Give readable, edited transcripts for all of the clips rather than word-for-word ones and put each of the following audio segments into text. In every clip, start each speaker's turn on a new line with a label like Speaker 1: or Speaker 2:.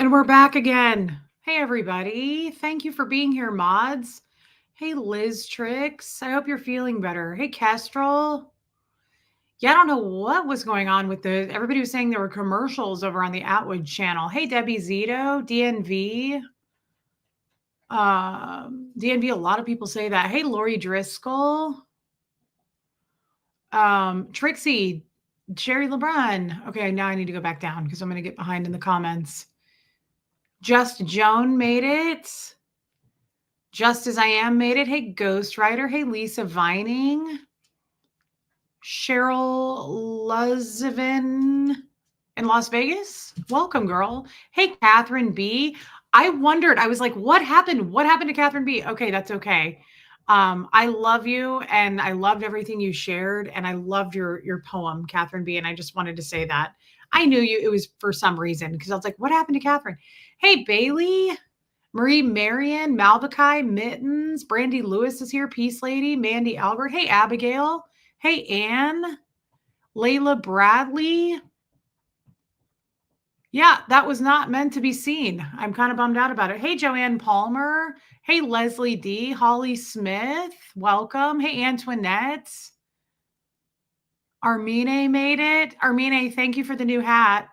Speaker 1: And we're back again. Hey, everybody. Thank you for being here, mods. Hey, Liz Tricks. I hope you're feeling better. Hey, Kestrel. Yeah, I don't know what was going on with everybody was saying there were commercials over on the Atwood channel. Hey, Debbie Zito, DNV. DNV, a lot of people say that. Hey, Lori Driscoll. Trixie, Sherry LeBrun. Okay, now I need to go back down because I'm going to get behind in the comments. Just Joan made it. Just As I Am made it. Hey, Ghost Rider. Hey, Lisa Vining. Cheryl Luzvin in Las Vegas. Welcome, girl. Hey, Catherine B. I wondered, I was like, what happened? What happened to Catherine B? Okay, that's okay. I love you and I loved everything you shared and I loved your poem, Catherine B. And I just wanted to say that. I knew it was for some reason because I was like, what happened to Catherine? Hey, Bailey. Marie Marion, Malvakai, Mittens, Brandy Lewis is here, Peace Lady, Mandy Albert. Hey, Abigail. Hey, Anne. Layla Bradley. Yeah, that was not meant to be seen. I'm kind of bummed out about it. Hey, Joanne Palmer. Hey, Leslie D. Holly Smith. Welcome. Hey, Antoinette. Armine made it. Armine, thank you for the new hat.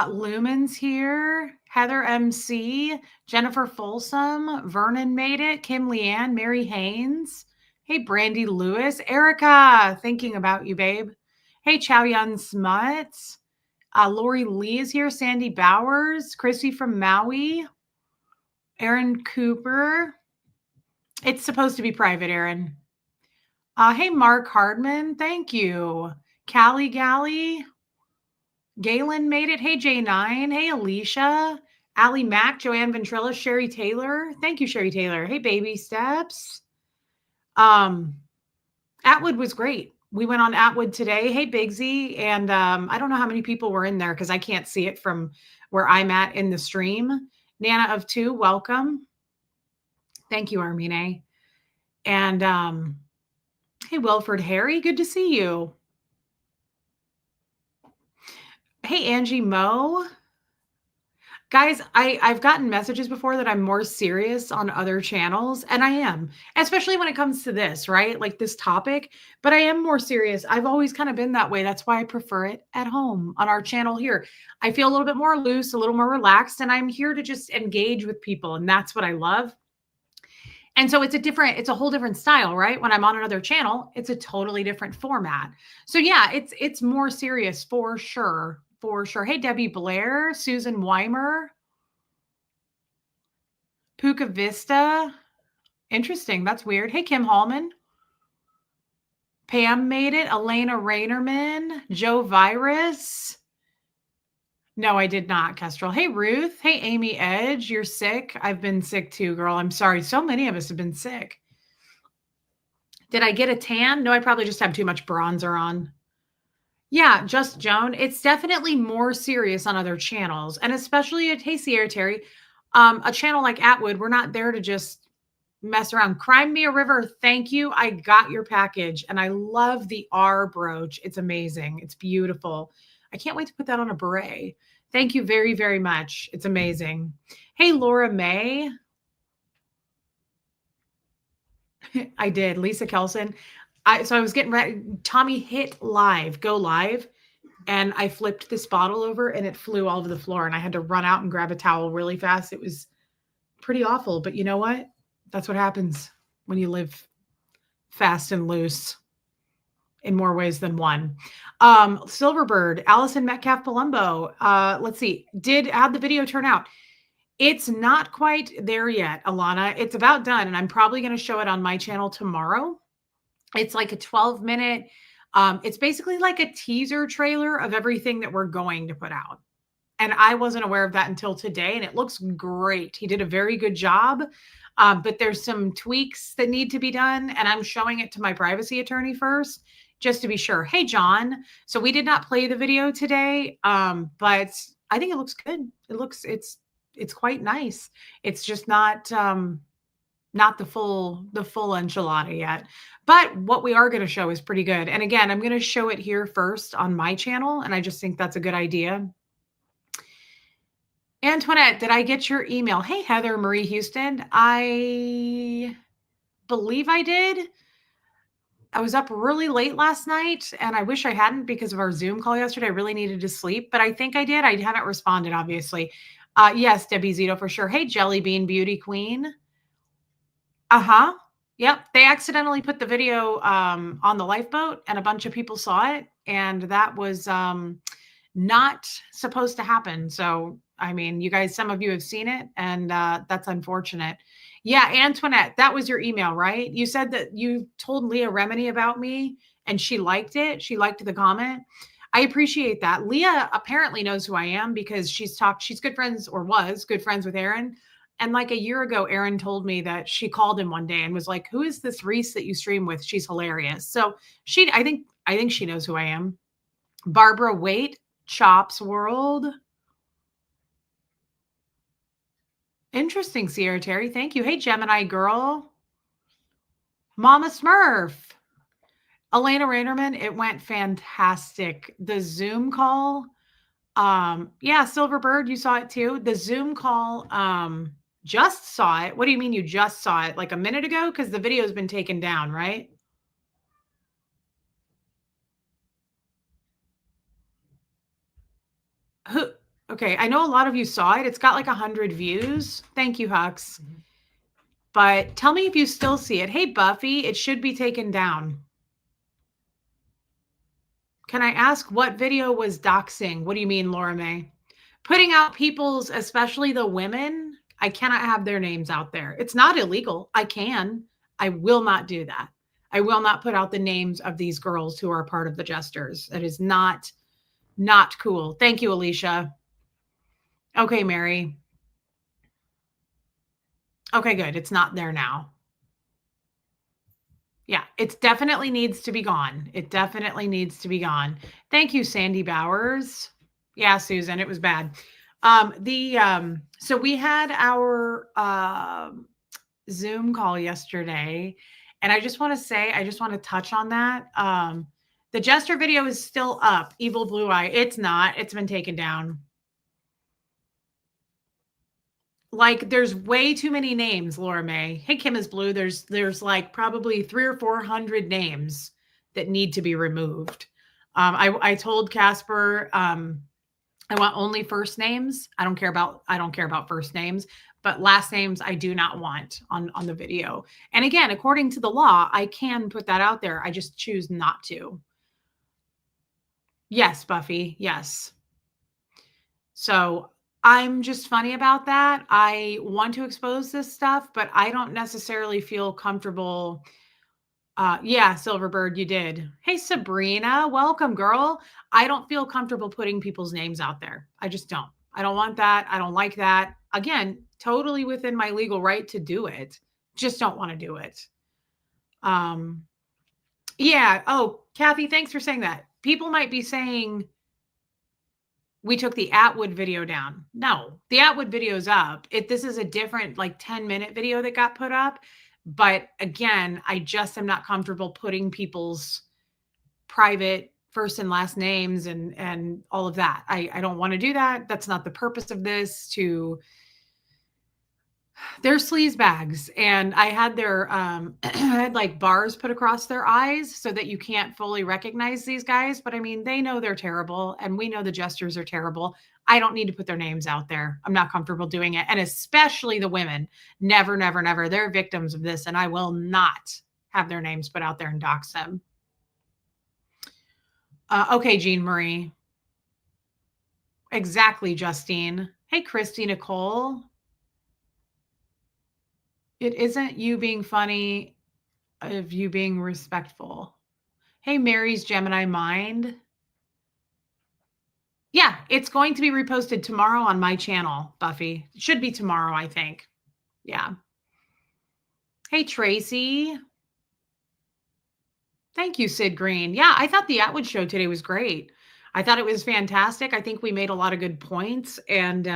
Speaker 1: Lumen's here. Heather MC. Jennifer Folsom. Vernon made it. Kim Leanne. Mary Haynes. Hey, Brandy Lewis. Erica, thinking about you, babe. Hey, Chow Yun Smuts. Lori Lee is here. Sandy Bowers. Chrissy from Maui. Aaron Cooper. It's supposed to be private, Aaron. Hey, Mark Hardman. Thank you. Callie Galley. Galen made it. Hey, J9. Hey, Alicia. Allie Mack, Joanne Ventrilla, Sherry Taylor. Thank you, Sherry Taylor. Hey, Baby Steps. Atwood was great. We went on Atwood today. Hey, Bigsy. And I don't know how many people were in there because I can't see it from where I'm at in the stream. Nana of 2, welcome. Thank you, Armine. And hey, Wilford Harry, good to see you. Hey, Angie Moe. Guys, I've gotten messages before that I'm more serious on other channels, and I am, especially when it comes to this, right? Like this topic, but I am more serious. I've always kind of been that way. That's why I prefer it at home on our channel here. I feel a little bit more loose, a little more relaxed, and I'm here to just engage with people, and that's what I love. And so it's a whole different style, right? When I'm on another channel, it's a totally different format. So yeah, it's more serious for sure. For sure. Hey, Debbie Blair, Susan Weimer, Puka Vista. Interesting. That's weird. Hey, Kim Hallman. Pam made it. Elena Rainerman. Joe Virus. No, I did not, Kestrel. Hey, Ruth. Hey, Amy Edge. You're sick. I've been sick too, girl. I'm sorry. So many of us have been sick. Did I get a tan? No, I probably just have too much bronzer on. Yeah, Just Joan. It's definitely more serious on other channels. And especially at Hey Sierra Terry, a channel like Atwood, we're not there to just mess around. Crime Me a River, thank you. I got your package. And I love the R brooch. It's amazing. It's beautiful. I can't wait to put that on a beret. Thank you very, very much. It's amazing. Hey, Laura May. I did. Lisa Kelson. So I was getting ready. Tommy hit live, go live. And I flipped this bottle over and it flew all over the floor. And I had to run out and grab a towel really fast. It was pretty awful. But you know what? That's what happens when you live fast and loose in more ways than one. Silverbird, Allison Metcalf Palumbo. Let's see. How'd the video turn out? It's not quite there yet, Alana. It's about done. And I'm probably going to show it on my channel tomorrow. It's like a 12-minute, it's basically like a teaser trailer of everything that we're going to put out. And I wasn't aware of that until today, and it looks great. He did a very good job, but there's some tweaks that need to be done, and I'm showing it to my privacy attorney first, just to be sure. Hey, John. So we did not play the video today, but I think it looks good. It's quite nice. It's just not the full enchilada yet. But what we are going to show is pretty good. And again, I'm going to show it here first on my channel. And I just think that's a good idea. Antoinette, did I get your email? Hey, Heather Marie Houston. I believe I did. I was up really late last night and I wish I hadn't because of our Zoom call yesterday. I really needed to sleep, but I think I did. I haven't responded, obviously. Yes, Debbie Zito for sure. Hey, Jelly Bean Beauty Queen. Uh-huh. Yep. They accidentally put the video on the lifeboat and a bunch of people saw it. And that was not supposed to happen. So, I mean, you guys, some of you have seen it, and that's unfortunate. Yeah, Antoinette, that was your email, right? You said that you told Leah Remini about me and she liked it. She liked the comment. I appreciate that. Leah apparently knows who I am because she's good friends or was good friends with Aaron. And like a year ago, Aaron told me that she called him one day and was like, "Who is this Reese that you stream with? She's hilarious." So I think she knows who I am. Barbara Waite, Chops World. Interesting, Sierra Terry. Thank you. Hey, Gemini girl. Mama Smurf. Elena Rainerman, it went fantastic. The Zoom call. Yeah, Silverbird, you saw it too. The Zoom call, just saw it. What do you mean you just saw it? Like a minute ago? Because the video's been taken down, right? Who okay, I know a lot of you saw it. It's got like 100 views. Thank you, Hux. But tell me if you still see it. Hey, Buffy, it should be taken down. Can I ask what video was doxing? What do you mean, Laura May? Putting out people's, especially the women, I cannot have their names out there. It's not illegal. I can. I will not do that. I will not put out the names of these girls who are part of the jesters. That is not cool. Thank you, Alicia. Okay, Mary. Okay, good. It's not there now. Yeah, it definitely needs to be gone. It definitely needs to be gone. Thank you, Sandy Bowers. Yeah, Susan, it was bad. So we had our Zoom call yesterday, and I just want to say, I just want to touch on that. The Jester video is still up. Evil Blue Eye. It's not. It's been taken down. Like there's way too many names, Laura May. Hey, Kim is blue. There's like probably 300 or 400 names that need to be removed. I told Casper I want only first names. I don't care about first names, but last names I do not want on the video. And again, according to the law, I can put that out there. I just choose not to. Yes, Buffy. Yes. So I'm just funny about that. I want to expose this stuff, but I don't necessarily feel comfortable. Yeah, Silverbird, you did. Hey, Sabrina, welcome, girl. I don't feel comfortable putting people's names out there. I just don't. I don't want that. I don't like that. Again, totally within my legal right to do it. Just don't want to do it. Yeah. Oh, Kathy, thanks for saying that. People might be saying, we took the Atwood video down. No, the Atwood video's up. This is a different like 10-minute video that got put up. But again, I just am not comfortable putting people's private first and last names and all of that. I don't want to do that. That's not the purpose of this. They're sleaze bags, and I had their I had like bars put across their eyes so that you can't fully recognize these guys. But I mean, they know they're terrible, and we know the jesters are terrible. I don't need to put their names out there. I'm not comfortable doing it, and especially the women. Never, never, never. They're victims of this, and I will not have their names put out there and dox them. Okay, Jean Marie. Exactly, Justine. Hey, Christy Nicole. It isn't you being funny, of you being respectful. Hey, Mary's Gemini Mind. Yeah, it's going to be reposted tomorrow on my channel, Buffy. It should be tomorrow, I think. Yeah. Hey, Tracy. Thank you, Sid Green. Yeah, I thought the Atwood show today was great. I thought it was fantastic. I think we made a lot of good points. And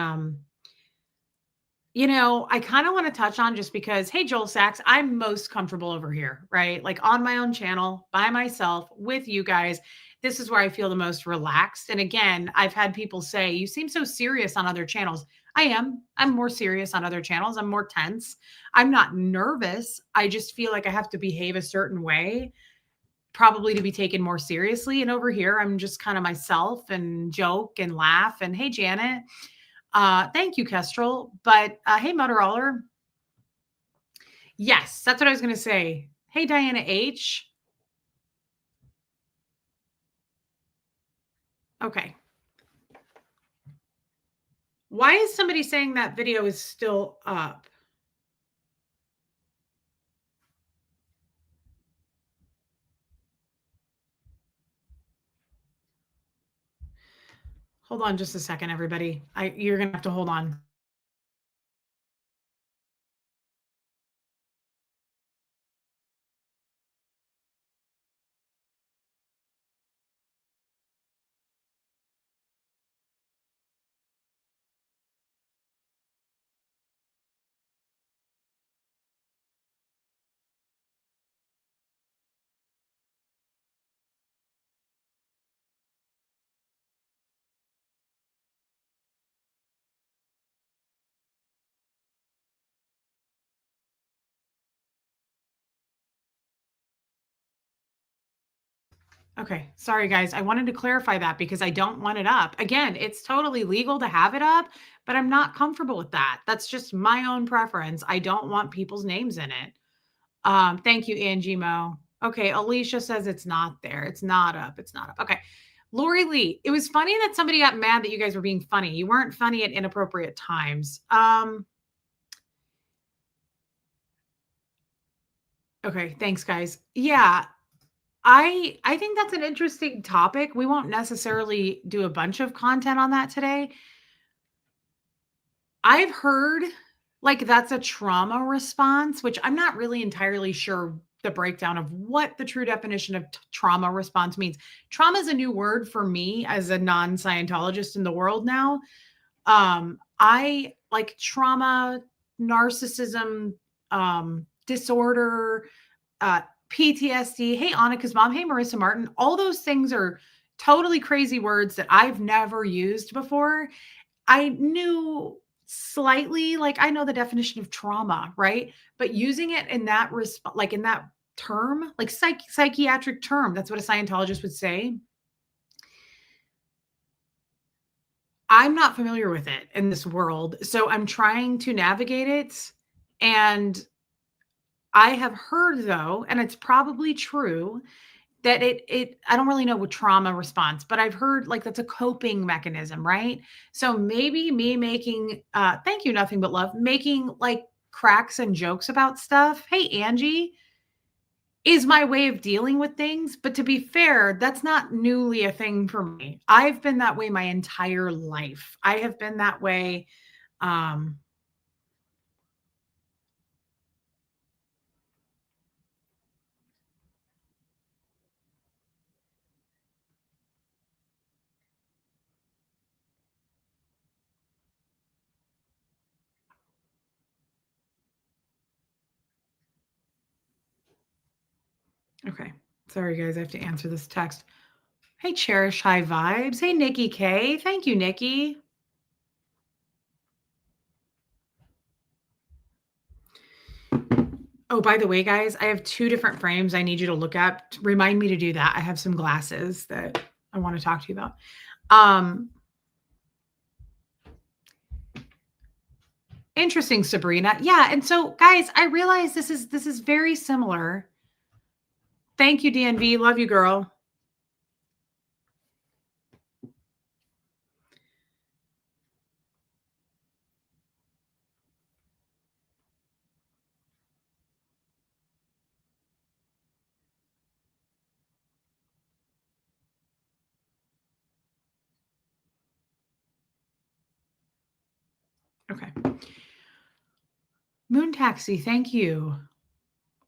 Speaker 1: I kind of want to touch on just because, hey, Joel Sachs, I'm most comfortable over here, right? Like on my own channel, by myself, with you guys. This is where I feel the most relaxed. And again, I've had people say, "You seem so serious on other channels." I am. I'm more serious on other channels. I'm more tense. I'm not nervous. I just feel like I have to behave a certain way, probably to be taken more seriously. And over here, I'm just kind of myself and joke and laugh. And hey, Janet. Thank you, Kestrel. But hey, Motorola. Yes, that's what I was going to say. Hey, Diana H. Okay. Why is somebody saying that video is still up? Hold on just a second, everybody. You're going to have to hold on. Okay. Sorry, guys. I wanted to clarify that because I don't want it up. Again, it's totally legal to have it up, but I'm not comfortable with that. That's just my own preference. I don't want people's names in it. Thank you, Angie Mo. Okay. Alicia says it's not there. It's not up. It's not up. Okay. Lori Lee, it was funny that somebody got mad that you guys were being funny. You weren't funny at inappropriate times. Okay. Thanks, guys. Yeah. I think that's an interesting topic. We won't necessarily do a bunch of content on that today. I've heard like that's a trauma response, which I'm not really entirely sure the breakdown of what the true definition of trauma response means. Trauma is a new word for me as a non-Scientologist in the world now. I like trauma, narcissism, disorder, uh, PTSD. Hey, Annika's mom. Hey, Marissa Martin. All those things are totally crazy words that I've never used before. I knew slightly, like I know the definition of trauma, right? But using it in that like in that term, like psychiatric term, that's what a Scientologist would say. I'm not familiar with it in this world, so I'm trying to navigate it. And I have heard though, and it's probably true, that it I don't really know what trauma response, but I've heard like that's a coping mechanism, right? So maybe me making thank you, nothing but love, making like cracks and jokes about stuff. Hey, Angie, is my way of dealing with things. But to be fair, that's not newly a thing for me. I've been that way my entire life. I have been that way. Um, okay. Sorry, guys, I have to answer this text. Hey, Cherish High Vibes. Hey, Nikki K. Thank you, Nikki. Oh, by the way, guys, I have 2 different frames I need you to look at. Remind me to do that. I have some glasses that I want to talk to you about. Um, Interesting, Sabrina. Yeah, and so guys, I realize this is very similar. Thank you, DNV. Love you, girl. Okay. Moon Taxi, thank you.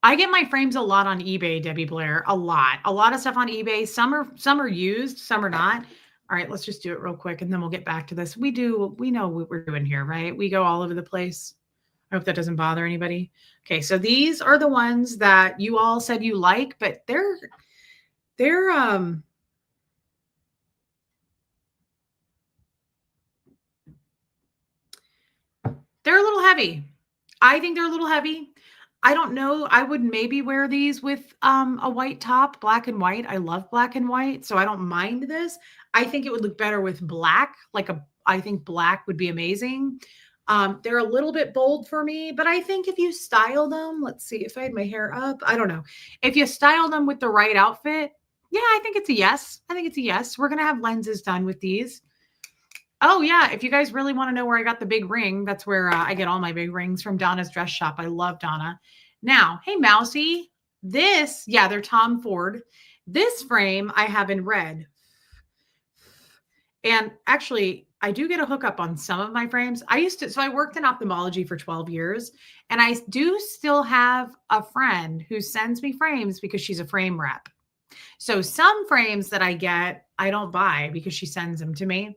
Speaker 1: I get my frames a lot on eBay, Debbie Blair. A lot. A lot of stuff on eBay. Some are used, some are not. All right, let's just do it real quick and then we'll get back to this. We know what we're doing here, right? We go all over the place. I hope that doesn't bother anybody. Okay, so these are the ones that you all said you like, but they're heavy. I think they're a little heavy. I don't know. I would maybe wear these with a white top, black and white. I love black and white, so I don't mind this. I think it would look better with black. I think black would be amazing. They're a little bit bold for me, but I think if you style them, let's see if I had my hair up. I don't know. If you style them with the right outfit, yeah, I think it's a yes. I think it's a yes. We're gonna have lenses done with these. Oh, yeah. If you guys really want to know where I got the big ring, that's where I get all my big rings from Donna's dress shop. I love Donna. Now, hey, Mousy, yeah, they're Tom Ford. This frame I have in red. And actually, I do get a hookup on some of my frames. So I worked in ophthalmology for 12 years, and I do still have a friend who sends me frames because she's a frame rep. So some frames that I get, I don't buy because she sends them to me.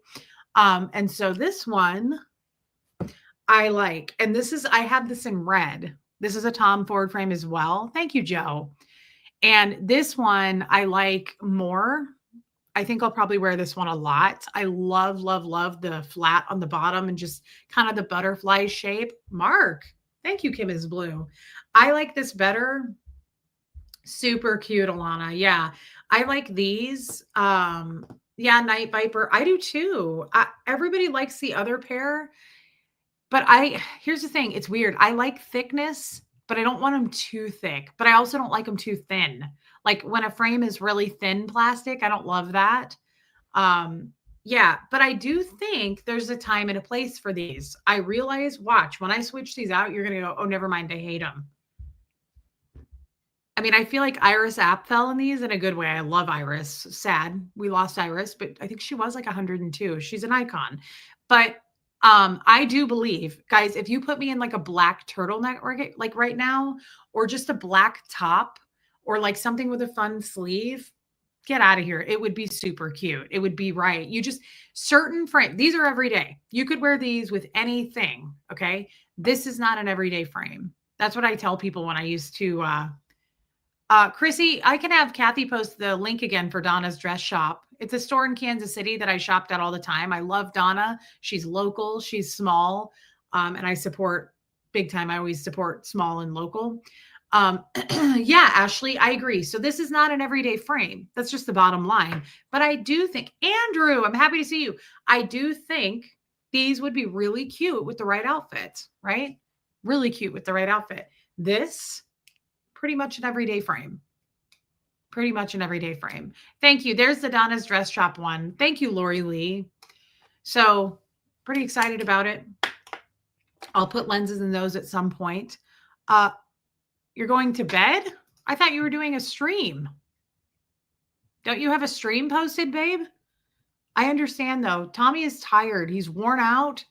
Speaker 1: And so this one I like, and I have this in red. This is a Tom Ford frame as well. Thank you, Joe. And this one I like more. I think I'll probably wear this one a lot. I love, love, love the flat on the bottom and just kind of the butterfly shape. Mark, thank you, Kim is Blue. I like this better. Super cute, Alana. Yeah, I like these. Yeah, Night Viper. I do too. Everybody likes the other pair, but here's the thing. It's weird. I like thickness, but I don't want them too thick, but I also don't like them too thin. Like when a frame is really thin plastic, I don't love that. Yeah, but I do think there's a time and a place for these. I realize, watch, when I switch these out, you're going to go, oh, never mind. I hate them. I mean, I feel like Iris App fell in these in a good way. I love Iris. Sad. We lost Iris, but I think she was like 102. She's an icon. But I do believe, guys, if you put me in like a black turtleneck like right now, or just a black top, or like something with a fun sleeve, get out of here. It would be super cute. It would be right. Certain frame, these are everyday. You could wear these with anything. Okay. This is not an everyday frame. That's what I tell people when I used to, Chrissy, I can have Kathy post the link again for Donna's dress shop. It's a store in Kansas City that I shopped at all the time. I love Donna. She's local. She's small. And I support big time. I always support small and local. Yeah, Ashley, I agree. So this is not an everyday frame. That's just the bottom line. But I do think, Andrew, I'm happy to see you. I do think these would be really cute with the right outfit, right? Really cute with the right outfit. This, pretty much an everyday frame. Pretty much an everyday frame. Thank you. There's the Donna's dress shop one. Thank you, Lori Lee. So pretty excited about it. I'll put lenses in those at some point. You're going to bed? I thought you were doing a stream. Don't you have a stream posted, babe? I understand though. Tommy is tired. He's worn out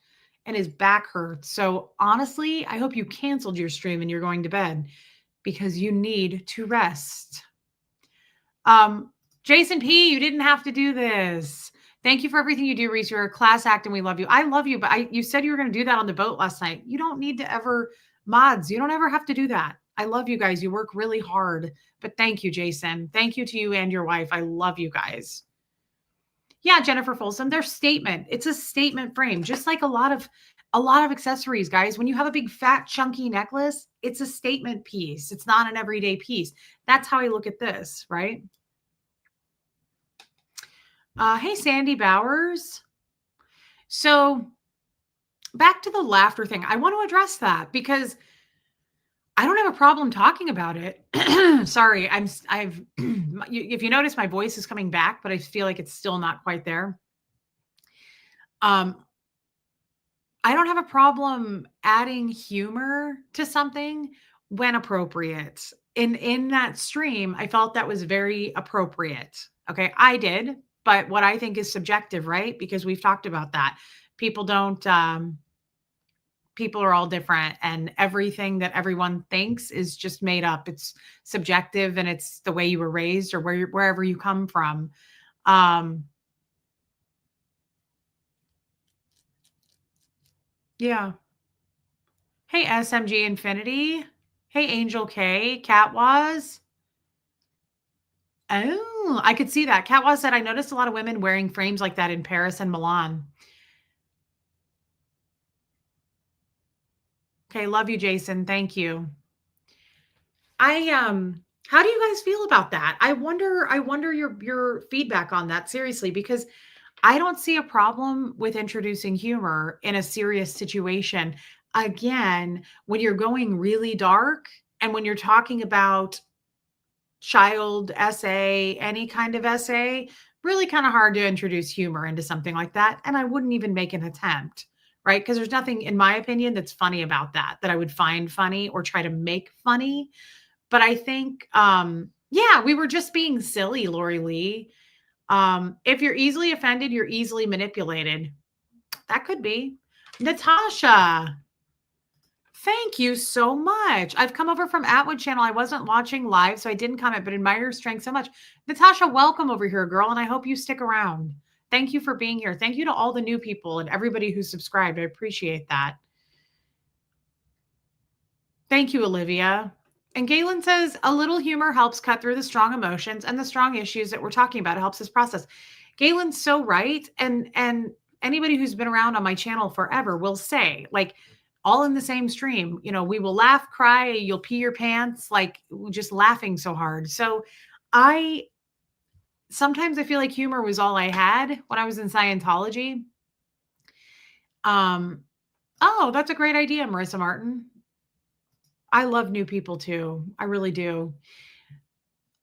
Speaker 1: and his back hurts. So honestly, I hope you canceled your stream and you're going to bed, because you need to rest. Jason P., you didn't have to do this. Thank you for everything you do, Reese. You're a class act and we love you. I love you, but you said you were going to do that on the boat last night. You don't need to ever, mods, you don't ever have to do that. I love you guys. You work really hard, but thank you, Jason. Thank you to you and your wife. I love you guys. Yeah, Jennifer Folsom, their statement. It's a statement frame, just like a lot of accessories, guys. When you have a big fat chunky necklace, it's a statement piece. It's not an everyday piece. That's how I look at this, right? Hey, Sandy Bowers. So back to the laughter thing. I want to address that because I don't have a problem talking about it. Sorry, if you notice, my voice is coming back, but I feel like it's still not quite there. I don't have a problem adding humor to something when appropriate. In that stream, I felt that was very appropriate. Okay, I did, but what I think is subjective, right? Because we've talked about that. People are all different, and everything that everyone thinks is just made up. It's subjective, and it's the way you were raised or wherever you come from. Yeah. Hey, SMG Infinity. Hey, Angel K. Catwaz. Oh, I could see that. Catwaz said, I noticed a lot of women wearing frames like that in Paris and Milan. Okay, love you, Jason. Thank you. How do you guys feel about that? I wonder your feedback on that seriously because I don't see a problem with introducing humor in a serious situation. Again, when you're going really dark and when you're talking about child essay, any kind of essay, really kind of hard to introduce humor into something like that. And I wouldn't even make an attempt, right? Because there's nothing, in my opinion, that's funny about that, that I would find funny or try to make funny. But I think, yeah, we were just being silly, Lori Lee. If you're easily offended, you're easily manipulated. That could be. Natasha, thank you so much. I've come over from Atwood channel. I wasn't watching live, so I didn't comment, but admire your strength so much. Natasha, welcome over here, girl, and I hope you stick around. Thank you for being here. Thank you to all the new people and everybody who subscribed. I appreciate that. Thank you, Olivia. And Galen says a little humor helps cut through the strong emotions and the strong issues that we're talking about. It helps us process. Galen's so right. And anybody who's been around on my channel forever will say, like, all in the same stream, we will laugh, cry, you'll pee your pants, like just laughing so hard. So I sometimes I feel like humor was all I had when I was in Scientology. Oh, that's a great idea, Marissa Martin. I love new people too. I really do.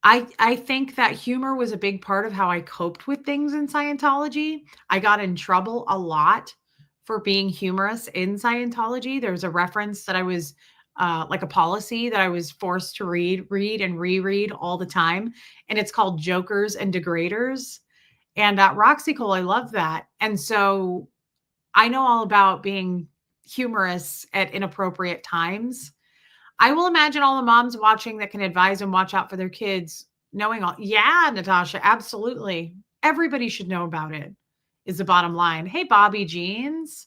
Speaker 1: I think that humor was a big part of how I coped with things in Scientology. I got in trouble a lot for being humorous in Scientology. There was a reference that I was like a policy that I was forced to read, and reread all the time, and it's called Jokers and Degraders. And Roxy Cole, I love that. And so I know all about being humorous at inappropriate times. I will imagine all the moms watching that can advise and watch out for their kids knowing all. Yeah, Natasha, absolutely. Everybody should know about it, is the bottom line. Hey, Bobby Jeans.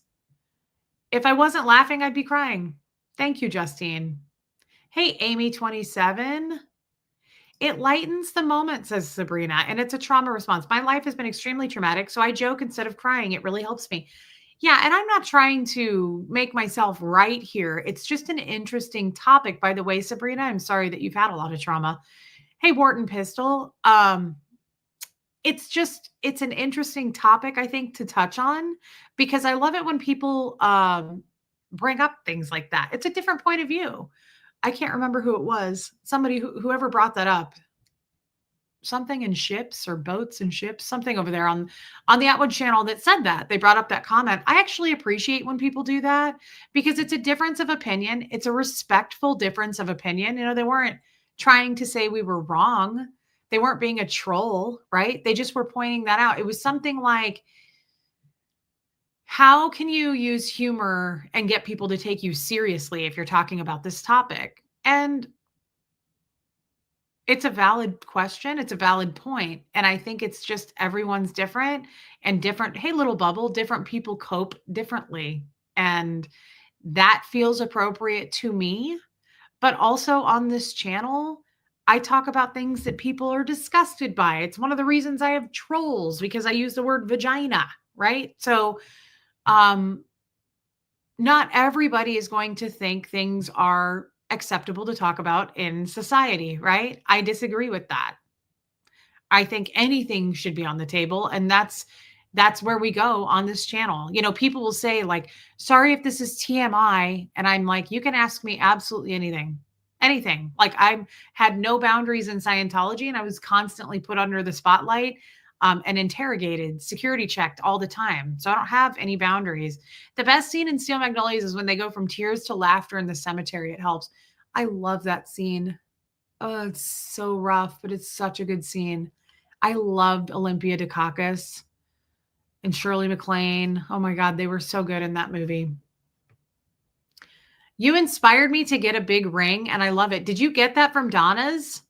Speaker 1: If I wasn't laughing, I'd be crying. Thank you, Justine. Hey, Amy27. It lightens the moment, says Sabrina, and it's a trauma response. My life has been extremely traumatic, so I joke instead of crying. It really helps me. Yeah, and I'm not trying to make myself right here. It's just an interesting topic. By the way, Sabrina, I'm sorry that you've had a lot of trauma. Hey, Wharton Pistol. It's an interesting topic, I think, to touch on because I love it when people bring up things like that. It's a different point of view. I can't remember who it was. Somebody whoever brought that up, something in ships or boats and ships, something over there on the Atwood channel that said that. They brought up that comment. I actually appreciate when people do that because it's a difference of opinion. It's a respectful difference of opinion. They weren't trying to say we were wrong. They weren't being a troll, right? They just were pointing that out. It was something like, how can you use humor and get people to take you seriously if you're talking about this topic? And it's a valid question. It's a valid point. And I think it's just everyone's different and different. Hey, little bubble, different people cope differently. And that feels appropriate to me. But also on this channel, I talk about things that people are disgusted by. It's one of the reasons I have trolls because I use the word vagina, right? So, not everybody is going to think things are acceptable to talk about in society, right? I disagree with that. I think anything should be on the table, and that's where we go on this channel. People will say like, "Sorry if this is TMI," and I'm like, "You can ask me absolutely anything." Anything. Like I had no boundaries in Scientology and I was constantly put under the spotlight and interrogated, security checked all the time. So I don't have any boundaries. The best scene in Steel Magnolias is when they go from tears to laughter in the cemetery. It helps. I love that scene. Oh, it's so rough, but it's such a good scene. I loved Olympia Dukakis and Shirley MacLaine. Oh my God, they were so good in that movie. You inspired me to get a big ring, and I love it. Did you get that from Donna's?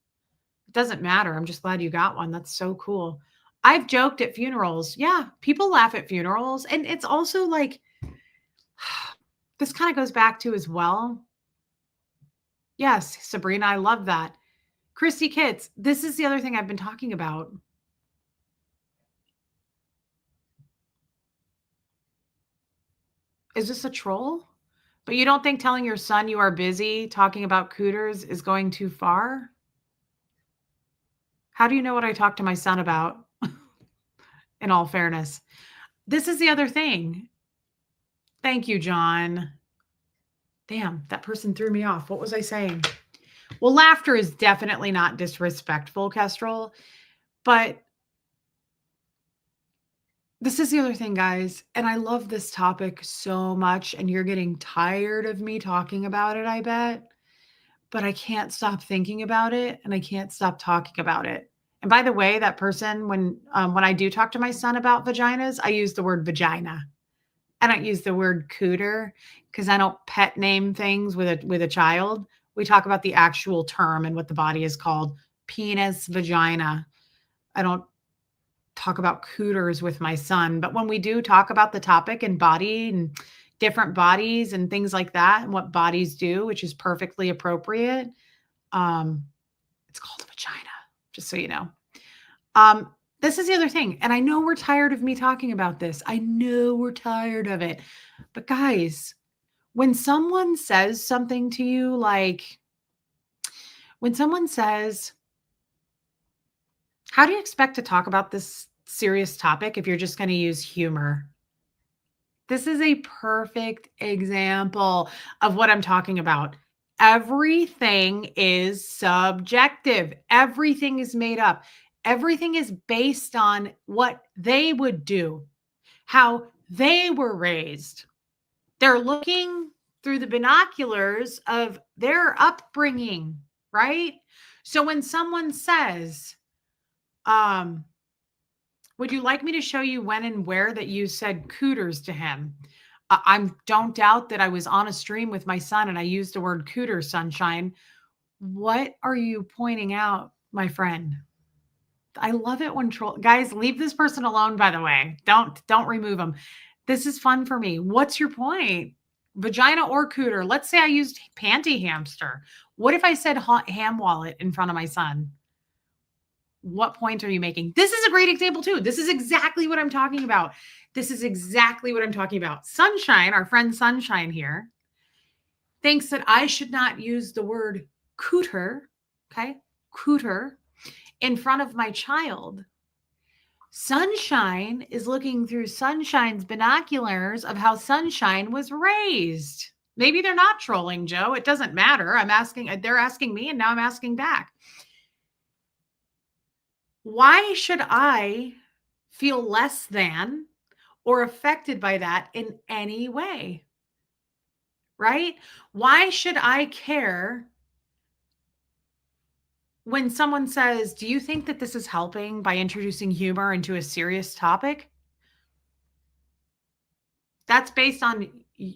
Speaker 1: It doesn't matter. I'm just glad you got one. That's so cool. I've joked at funerals. Yeah, people laugh at funerals. And it's also like, this kind of goes back to as well. Yes, Sabrina, I love that. Christy Kitts, this is the other thing I've been talking about. Is this a troll? But you don't think telling your son you are busy talking about cooters is going too far? How do you know what I talk to my son about, in all fairness? This is the other thing. Thank you, John. Damn, that person threw me off. What was I saying? Well, laughter is definitely not disrespectful, Kestrel, but this is the other thing, guys, and I love this topic so much, and you're getting tired of me talking about it, I bet, but I can't stop thinking about it, and I can't stop talking about it. And by the way, that person, when I do talk to my son about vaginas, I use the word vagina. I don't use the word cooter because I don't pet name things with a child. We talk about the actual term and what the body is called, penis, vagina. I don't talk about cooters with my son, but when we do talk about the topic and body and different bodies and things like that and what bodies do, which is perfectly appropriate, um, it's called a vagina, just so you know. Um, this is the other thing, and I know we're tired of me talking about this. I know we're tired of it. But guys, when someone says something to you, like when someone says, how do you expect to talk about this serious topic if you're just going to use humor? This is a perfect example of what I'm talking about. Everything is subjective. Everything is made up. Everything is based on what they would do, how they were raised. They're looking through the binoculars of their upbringing, right? So when someone says, um, would you like me to show you when and where that you said cooters to him? I don't doubt that I was on a stream with my son and I used the word cooter, sunshine. What are you pointing out, my friend? I love it when troll guys leave this person alone, by the way. Don't remove them. This is fun for me. What's your point? Vagina or cooter? Let's say I used panty hamster. What if I said ham wallet in front of my son? What point are you making? This is a great example too. This is exactly what I'm talking about. This is exactly what I'm talking about. Sunshine, our friend Sunshine here, thinks that I should not use the word cooter, okay? Cooter in front of my child. Sunshine is looking through Sunshine's binoculars of how Sunshine was raised. Maybe they're not trolling, Joe. It doesn't matter. They're asking me, and now I'm asking back. Why should I feel less than or affected by that in any way? Right? Why should I care when someone says, do you think that this is helping by introducing humor into a serious topic? That's based on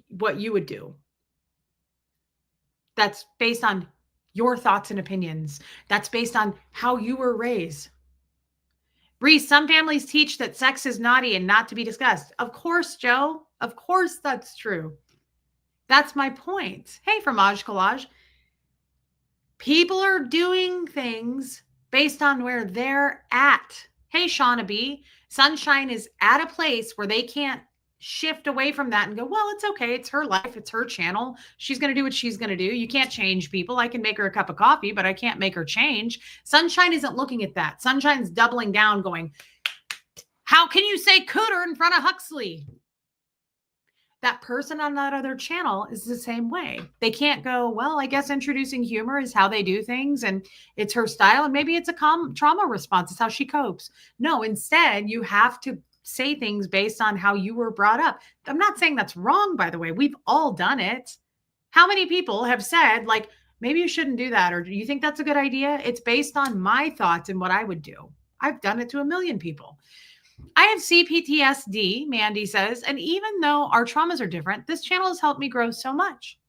Speaker 1: what you would do. That's based on your thoughts and opinions. That's based on how you were raised. Reese, some families teach that sex is naughty and not to be discussed. Of course, Joe. Of course, that's true. That's my point. Hey, Fromage Collage. People are doing things based on where they're at. Hey, Shauna B. Sunshine is at a place where they can't shift away from that and go, well, it's okay. It's her life. It's her channel. She's going to do what she's going to do. You can't change people. I can make her a cup of coffee, but I can't make her change. Sunshine isn't looking at that. Sunshine's doubling down going, how can you say cooter in front of Huxley? That person on that other channel is the same way. They can't go, well, I guess introducing humor is how they do things and it's her style. And maybe it's a trauma response. It's how she copes. No, instead, you have to say things based on how you were brought up. I'm not saying that's wrong, by the way. We've all done it. How many people have said, like, maybe you shouldn't do that? Or do you think that's a good idea? It's based on my thoughts and what I would do. I've done it to a million people. I have CPTSD, Mandy says, and even though our traumas are different, this channel has helped me grow so much.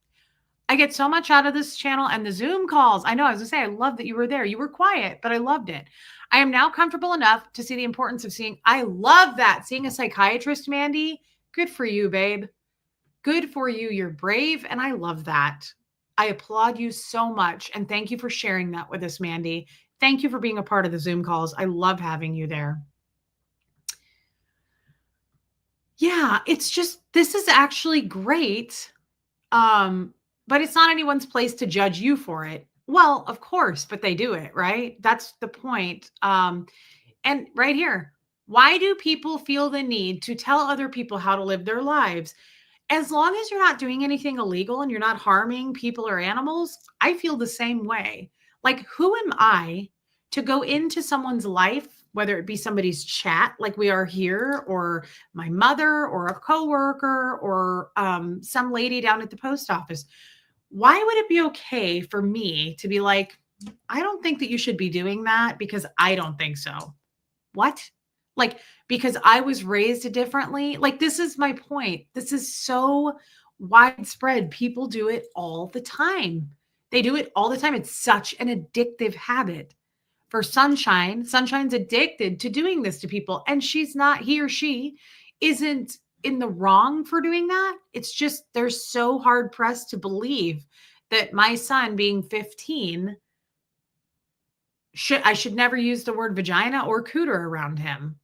Speaker 1: I get so much out of this channel and the Zoom calls. I know, I was going to say, I love that you were there. You were quiet, but I loved it. I am now comfortable enough to see the importance of seeing. I love that. Seeing a psychiatrist, Mandy. Good for you, babe. Good for you. You're brave, and I love that. I applaud you so much, and thank you for sharing that with us, Mandy. Thank you for being a part of the Zoom calls. I love having you there. Yeah, it's just, this is actually great. Um, but it's not anyone's place to judge you for it. Well, of course, but they do it, right? That's the point. And right here, why do people feel the need to tell other people how to live their lives? As long as you're not doing anything illegal and you're not harming people or animals, I feel the same way. Like, who am I to go into someone's life, whether it be somebody's chat, like we are here, or my mother, or a coworker, or some lady down at the post office? Why would it be okay for me to be like, I don't think that you should be doing that because I don't think so? What? Like, because I was raised differently? Like, this is my point. This is so widespread. People do it all the time. They do it all the time. It's such an addictive habit. For Sunshine, Sunshine's addicted to doing this to people, and she's not, he or she isn't in the wrong for doing that. It's just they're so hard pressed to believe that my son being 15 I should never use the word vagina or cooter around him.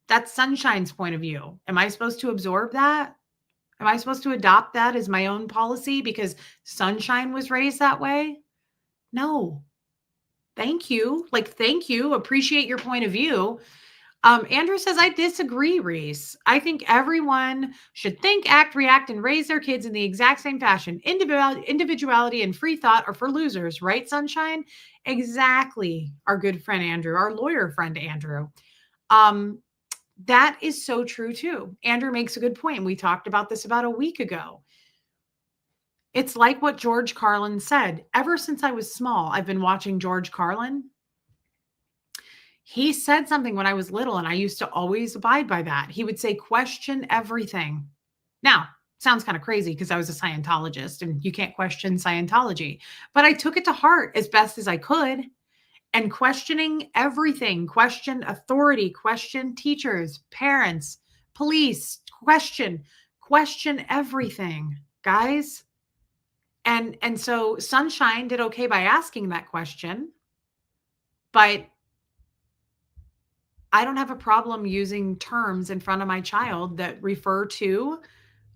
Speaker 1: That's Sunshine's point of view. Am I supposed to absorb that? Am I supposed to adopt that as my own policy because Sunshine was raised that way? No. Thank you. Like, thank you. Appreciate your point of view. Andrew says, I disagree, Reese. I think everyone should think, act, react, and raise their kids in the exact same fashion. Individuality and free thought are for losers, right, Sunshine? Exactly. Our good friend Andrew, our lawyer friend Andrew. That is so true too. Andrew makes a good point. We talked about this about a week ago. It's like what George Carlin said. Ever since I was small, I've been watching George Carlin. He said something when I was little, and I used to always abide by that. He would say, question everything. Now, sounds kind of crazy because I was a Scientologist and you can't question Scientology, but I took it to heart as best as I could. And questioning everything, question authority, question teachers, parents, police, question everything, guys. And so Sunshine did okay by asking that question, but I don't have a problem using terms in front of my child that refer to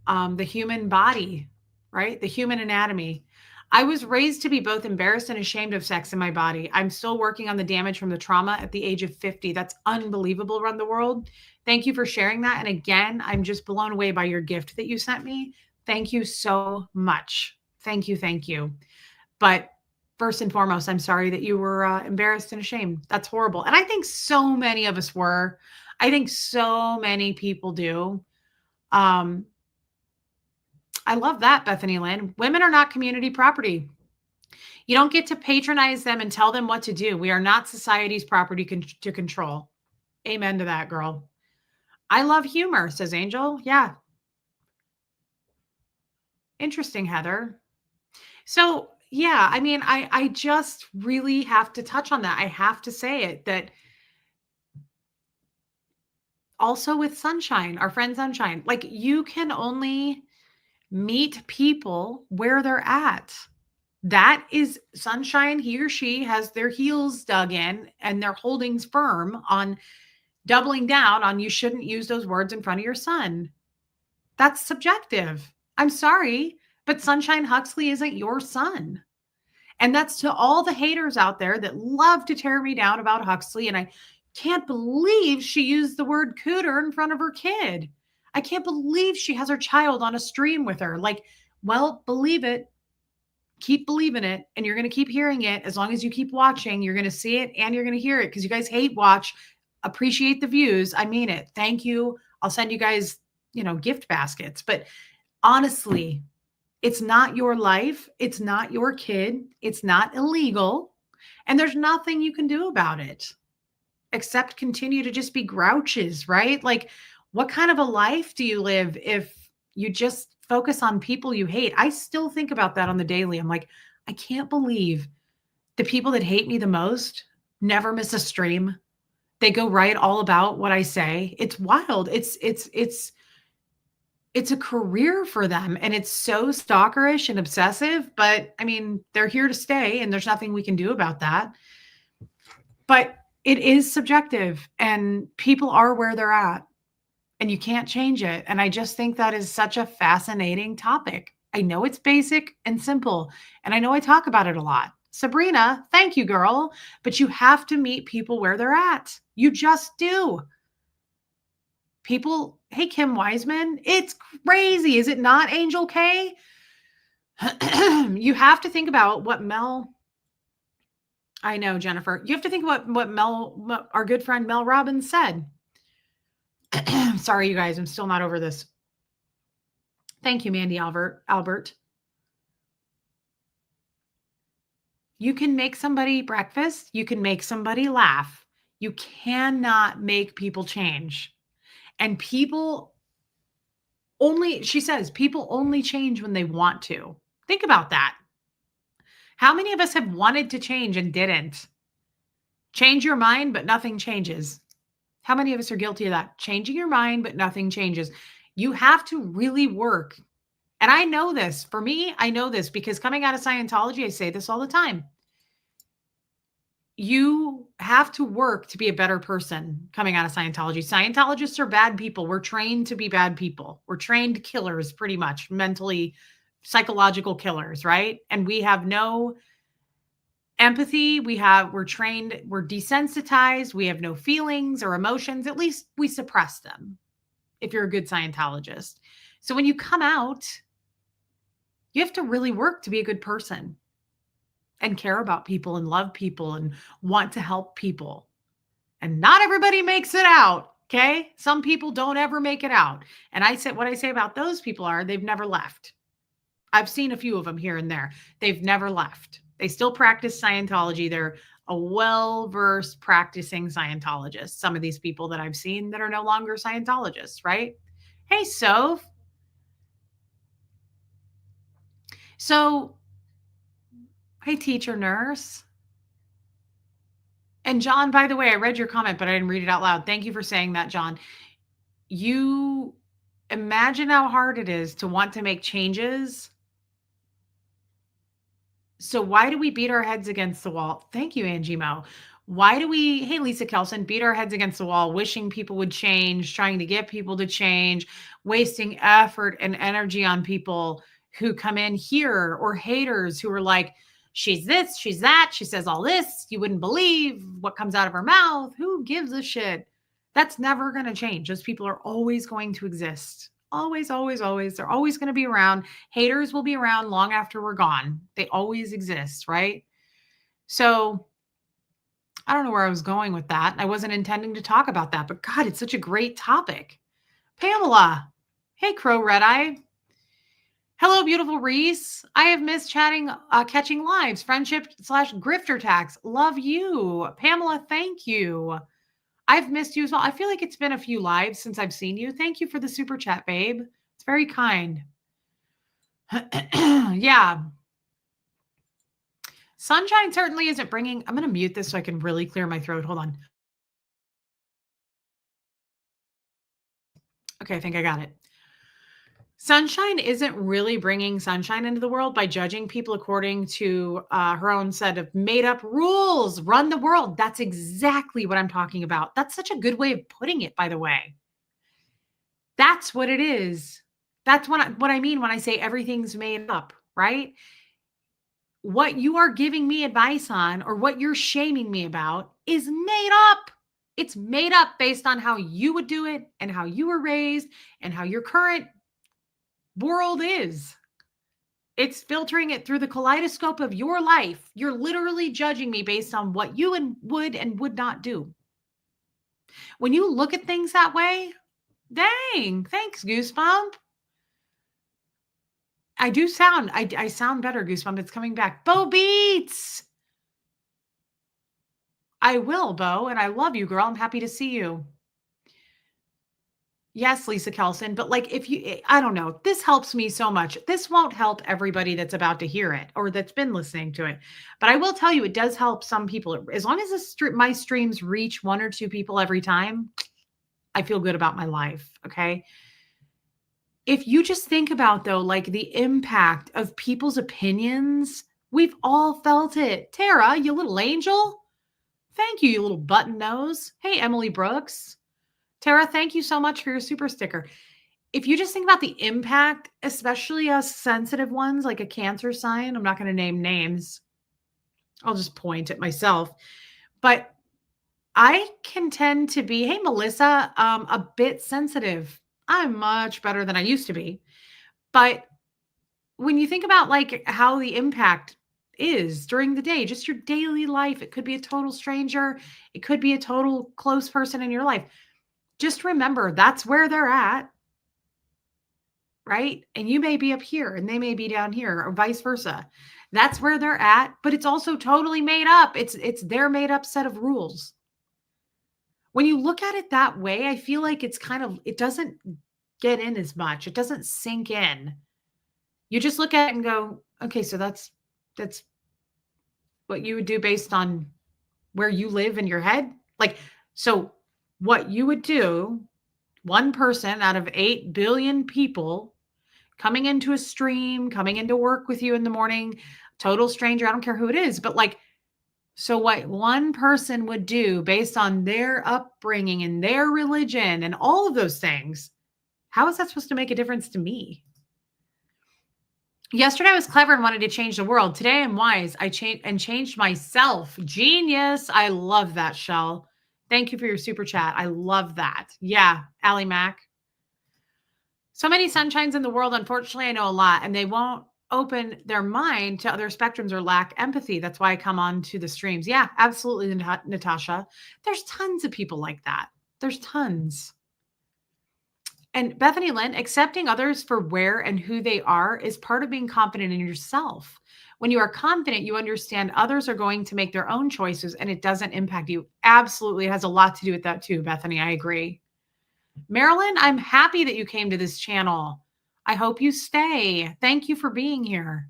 Speaker 1: the human body, right? The human anatomy. I was raised to be both embarrassed and ashamed of sex in my body. I'm still working on the damage from the trauma at the age of 50. That's unbelievable, Run the World. Thank you for sharing that. And again, I'm just blown away by your gift that you sent me. Thank you so much. Thank you. Thank you. But first and foremost, I'm sorry that you were embarrassed and ashamed. That's horrible. And I think so many of us were. I think so many people do. Um, I love that, Bethany Lynn. Women are not community property. You don't get to patronize them and tell them what to do. We are not society's property to control. Amen to that, girl. I love humor, says Angel. Yeah. Interesting, Heather. So, yeah, I mean, I just really have to touch on that. I have to say it that also with Sunshine, our friend Sunshine, like you can only meet people where they're at. That is Sunshine. He or she has their heels dug in and they're holding firm on doubling down on you shouldn't use those words in front of your son. That's subjective. I'm sorry, but Sunshine Huxley isn't your son. And that's to all the haters out there that love to tear me down about Huxley. And I can't believe she used the word cooter in front of her kid. I can't believe she has her child on a stream with her. Like, well, believe it. Keep believing it. And you're going to keep hearing it. As long as you keep watching, you're going to see it and you're going to hear it because you guys hate watch. Appreciate the views. I mean it. Thank you. I'll send you guys, gift baskets. But honestly, it's not your life. It's not your kid. It's not illegal. And there's nothing you can do about it except continue to just be grouches, right? Like, what kind of a life do you live if you just focus on people you hate? I still think about that on the daily. I'm like, I can't believe the people that hate me the most never miss a stream. They go right all about what I say. It's wild. It's a career for them and it's so stalkerish and obsessive, but I mean, they're here to stay and there's nothing we can do about that. But it is subjective and people are where they're at and you can't change it. And I just think that is such a fascinating topic. I know it's basic and simple, and I know I talk about it a lot. Sabrina, thank you, girl. But you have to meet people where they're at. You just do. People, hey, Kim Wiseman, it's crazy. Is it not, Angel K? You have to think about what Mel, I know, Jennifer. You have to think what Mel, our good friend Mel Robbins said. Sorry, you guys, I'm still not over this. Thank you, Mandy Albert. You can make somebody breakfast, you can make somebody laugh. You cannot make people change. And people only, she says, people only change when they want to. Think about that. How many of us have wanted to change and didn't? Change your mind, but nothing changes. How many of us are guilty of that? Changing your mind, but nothing changes. You have to really work. And I know this. For me, I know this because coming out of Scientology, I say this all the time. You have to work to be a better person coming out of Scientology. Scientologists are bad people. We're trained to be bad people. We're trained killers, pretty much, mentally, psychological killers, right? And we have no empathy. We're trained, we're desensitized. We have no feelings or emotions. At least we suppress them if you're a good Scientologist. So when you come out, you have to really work to be a good person and care about people and love people and want to help people. And not everybody makes it out. Okay. Some people don't ever make it out. And what I say about those people are they've never left. I've seen a few of them here and there. They've never left. They still practice Scientology. They're a well-versed practicing Scientologist. Some of these people that I've seen that are no longer Scientologists, right? Hey, Soph. So, hey, teacher nurse. And John, by the way, I read your comment, but I didn't read it out loud. Thank you for saying that, John. You imagine how hard it is to want to make changes. So why do we beat our heads against the wall? Thank you, Angie Mo. Why do we, hey, Lisa Kelson, beat our heads against the wall, wishing people would change, trying to get people to change, wasting effort and energy on people who come in here or haters who are like, she's this, she's that, she says all this, you wouldn't believe what comes out of her mouth. Who gives a shit? That's never going to change. Those people are always going to exist. Always, always, always. They're always going to be around. Haters will be around long after we're gone. They always exist, right? So I don't know where I was going with that. I wasn't intending to talk about that, but God, it's such a great topic. Pamela. Hey, Crow Red Eye. Hello, beautiful Reese. I have missed chatting, catching lives, friendship/grifter tax. Love you. Pamela, thank you. I've missed you as well. I feel like it's been a few lives since I've seen you. Thank you for the super chat, babe. It's very kind. Yeah. Sunshine certainly isn't bringing. I'm going to mute this so I can really clear my throat. Hold on. Okay, I think I got it. Sunshine isn't really bringing sunshine into the world by judging people according to her own set of made up rules. Run the world. That's exactly what I'm talking about. That's such a good way of putting it, by the way. That's what it is. That's what I mean when I say everything's made up, right? What you are giving me advice on or what you're shaming me about is made up. It's made up based on how you would do it and how you were raised and how your current world is. It's filtering it through the kaleidoscope of your life. You're literally judging me based on what you would and would not do. When you look at things that way, dang, thanks, Goosebump. I sound better, Goosebump. It's coming back. Bo Beats. I will, Bo, and I love you, girl. I'm happy to see you. Yes, Lisa Kelson, but like I don't know, this helps me so much. This won't help everybody that's about to hear it or that's been listening to it. But I will tell you, it does help some people. As long as my streams reach 1 or 2 people every time, I feel good about my life. Okay. If you just think about, though, like the impact of people's opinions, we've all felt it. Tara, you little angel. Thank you, you little button nose. Hey, Emily Brooks. Tara, thank you so much for your super sticker. If you just think about the impact, especially us sensitive ones, like a Cancer sign, I'm not going to name names. I'll just point at myself. But I can tend to be, hey, Melissa, a bit sensitive. I'm much better than I used to be. But when you think about like how the impact is during the day, just your daily life, it could be a total stranger, it could be a total close person in your life. Just remember that's where they're at, right? And you may be up here and they may be down here or vice versa. That's where they're at, but it's also totally made up. It's their made up set of rules. When you look at it that way, I feel like it's kind of it doesn't get in as much. It doesn't sink in. You just look at it and go, "Okay, so that's what you would do based on where you live in your head?" Like, so what you would do, one person out of 8 billion people coming into a stream, coming into work with you in the morning, total stranger, I don't care who it is, but like, so what one person would do based on their upbringing and their religion and all of those things, how is that supposed to make a difference to me? Yesterday I was clever and wanted to change the world. Today I'm wise. I changed myself. Genius. I love that, Shell. Thank you for your super chat. I love that. Yeah, Allie Mac. So many sunshines in the world. Unfortunately, I know a lot, and they won't open their mind to other spectrums or lack empathy. That's why I come on to the streams. Yeah, absolutely, Natasha. There's tons of people like that. There's tons. And Bethany Lynn, accepting others for where and who they are is part of being confident in yourself. When you are confident, you understand others are going to make their own choices and it doesn't impact you. Absolutely. It has a lot to do with that too, Bethany. I agree. Marilyn, I'm happy that you came to this channel. I hope you stay. Thank you for being here.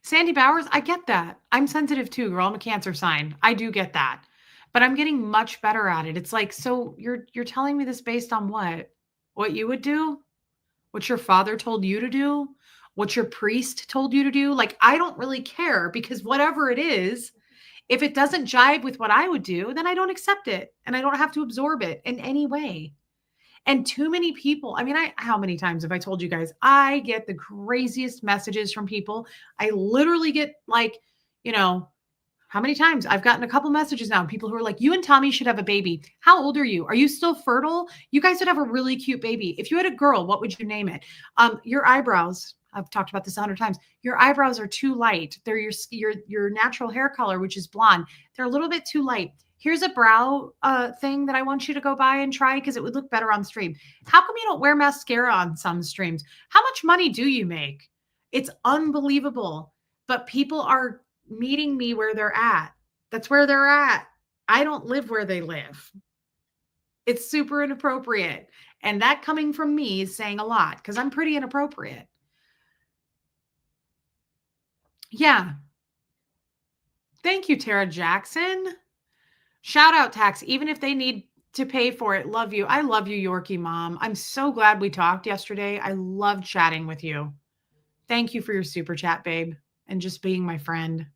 Speaker 1: Sandy Bowers, I get that. I'm sensitive too, girl. I'm a Cancer sign. I do get that. But I'm getting much better at it. It's like, so you're telling me this based on what? What you would do? What your father told you to do? What your priest told you to do? Like, I don't really care because whatever it is, if it doesn't jive with what I would do, then I don't accept it and I don't have to absorb it in any way. And too many people, I mean, how many times have I told you guys, I get the craziest messages from people. I literally get like, you know, how many times I've gotten a couple messages now, people who are like, you and Tommy should have a baby. How old are you? Are you still fertile? You guys would have a really cute baby. If you had a girl, what would you name it? Your eyebrows, I've talked about this 100 times. Your eyebrows are too light. They're your natural hair color, which is blonde. They're a little bit too light. Here's a brow thing that I want you to go buy and try because it would look better on stream. How come you don't wear mascara on some streams? How much money do you make? It's unbelievable. But people are meeting me where they're at. That's where they're at. I don't live where they live. It's super inappropriate. And that coming from me is saying a lot because I'm pretty inappropriate. Yeah. Thank you, Tara Jackson. Shout out tax, even if they need to pay for it. Love you. I love you, Yorkie mom. I'm so glad we talked yesterday. I loved chatting with you. Thank you for your super chat, babe, and just being my friend.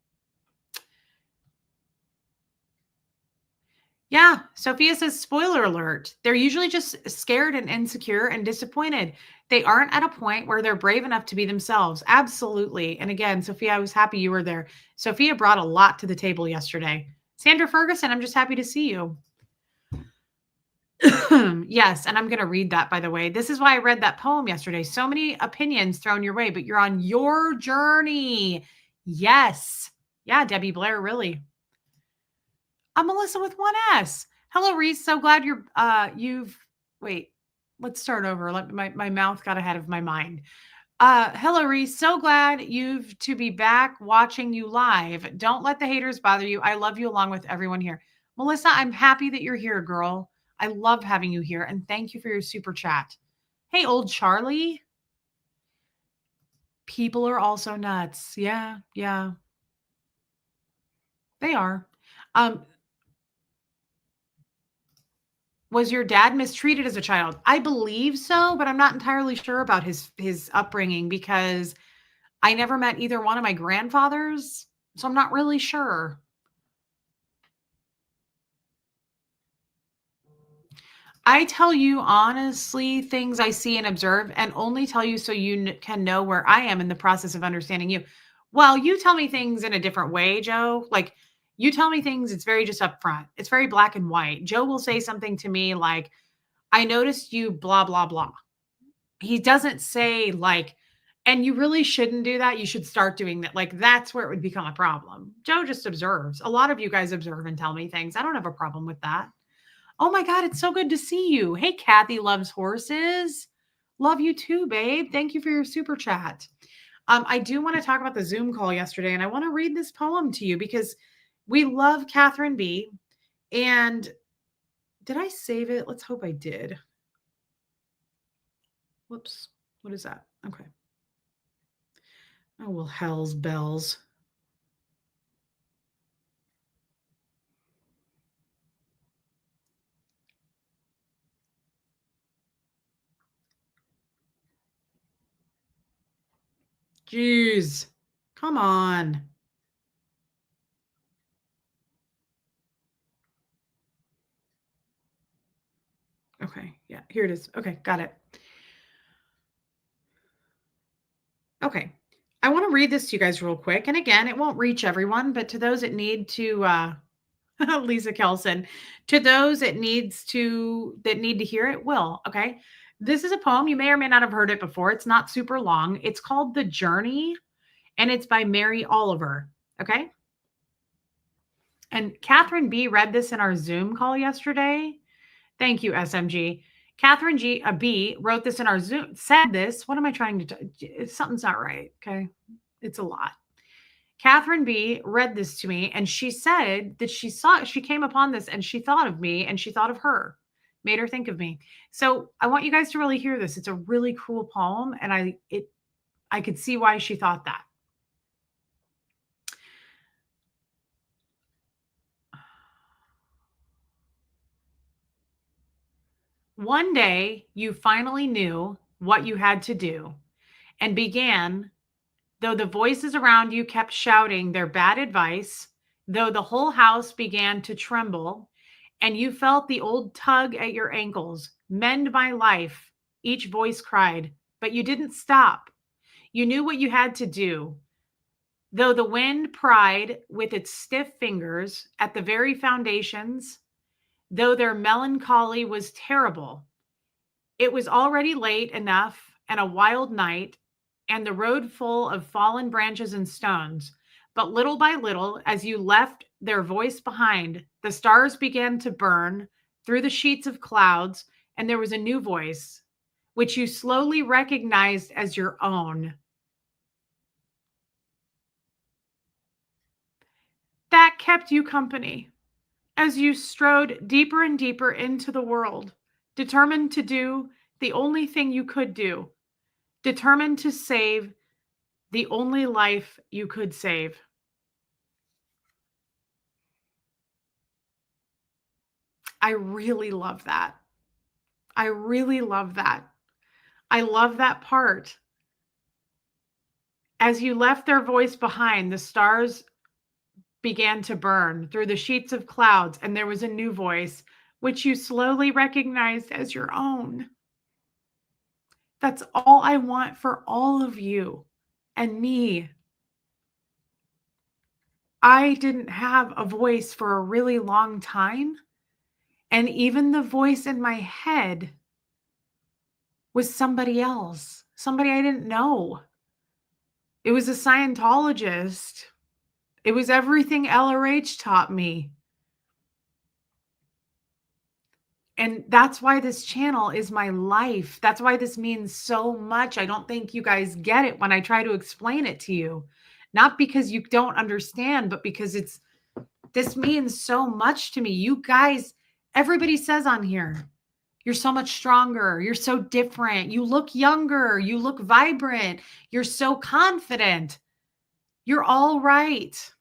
Speaker 1: Yeah, Sophia says, spoiler alert. They're usually just scared and insecure and disappointed. They aren't at a point where they're brave enough to be themselves. Absolutely. And again, Sophia, I was happy you were there. Sophia brought a lot to the table yesterday. Sandra Ferguson, I'm just happy to see you. Yes, and I'm going to read that, by the way. This is why I read that poem yesterday. So many opinions thrown your way, but you're on your journey. Yes. Yeah, Debbie Blair, really. I'm Melissa with one S. Hello, Reese. So glad wait, let's start over. My mouth got ahead of my mind. Hello, Reese. So glad you've to be back watching you live. Don't let the haters bother you. I love you along with everyone here. Melissa, I'm happy that you're here, girl. I love having you here. And thank you for your super chat. Hey, old Charlie. People are also nuts. Yeah, yeah. They are. Was your dad mistreated as a child? I believe so, but I'm not entirely sure about his upbringing because I never met either one of my grandfathers, so I'm not really sure. I tell you honestly things I see and observe, and only tell you so you can know where I am in the process of understanding you. Well, you tell me things in a different way, Joe. Like, you tell me things, it's very just upfront. It's very black and white. Joe will say something to me like, I noticed you, blah, blah, blah. He doesn't say, like, and you really shouldn't do that. You should start doing that. Like, that's where it would become a problem. Joe just observes. A lot of you guys observe and tell me things. I don't have a problem with that. Oh my God, it's so good to see you. Hey, Kathy loves horses. Love you too, babe. Thank you for your super chat. I do want to talk about the Zoom call yesterday, and I want to read this poem to you because we love Catherine B. And did I save it? Let's hope I did. Whoops. What is that? Okay. Oh, well, hell's bells. Jeez. Come on. Okay. Yeah, here it is. Okay, got it. Okay. I want to read this to you guys real quick. And again, it won't reach everyone, but to those that need to Lisa Kelson, to those that need to hear it will, okay? This is a poem. You may or may not have heard it before. It's not super long. It's called The Journey, and it's by Mary Oliver, okay? And Catherine B read this in our Zoom call yesterday. Thank you, SMG. Catherine B wrote this in our Zoom, said this. What am I trying to something's not right, okay? It's a lot. Catherine B read this to me, and she said that she came upon this and she thought of me and she thought of her, made her think of me. So I want you guys to really hear this. It's a really cool poem, and I could see why she thought that. One day you finally knew what you had to do and began, though the voices around you kept shouting their bad advice, though the whole house began to tremble, and you felt the old tug at your ankles. Mend my life, each voice cried, but you didn't stop. You knew what you had to do. Though the wind pried with its stiff fingers at the very foundations, though their melancholy was terrible, it was already late enough and a wild night, and the road full of fallen branches and stones. But little by little, as you left their voice behind, the stars began to burn through the sheets of clouds, and there was a new voice, which you slowly recognized as your own. That kept you company as you strode deeper and deeper into the world, determined to do the only thing you could do, determined to save the only life you could save. I really love that. I really love that. I love that part. As you left their voice behind, the stars began to burn through the sheets of clouds, and there was a new voice, which you slowly recognized as your own. That's all I want for all of you and me. I didn't have a voice for a really long time. And even the voice in my head was somebody else, somebody I didn't know. It was a Scientologist. It was everything LRH taught me. And that's why this channel is my life. That's why this means so much. I don't think you guys get it when I try to explain it to you. Not because you don't understand, but because this means so much to me. You guys, everybody says on here, you're so much stronger. You're so different. You look younger. You look vibrant. You're so confident. You're all right.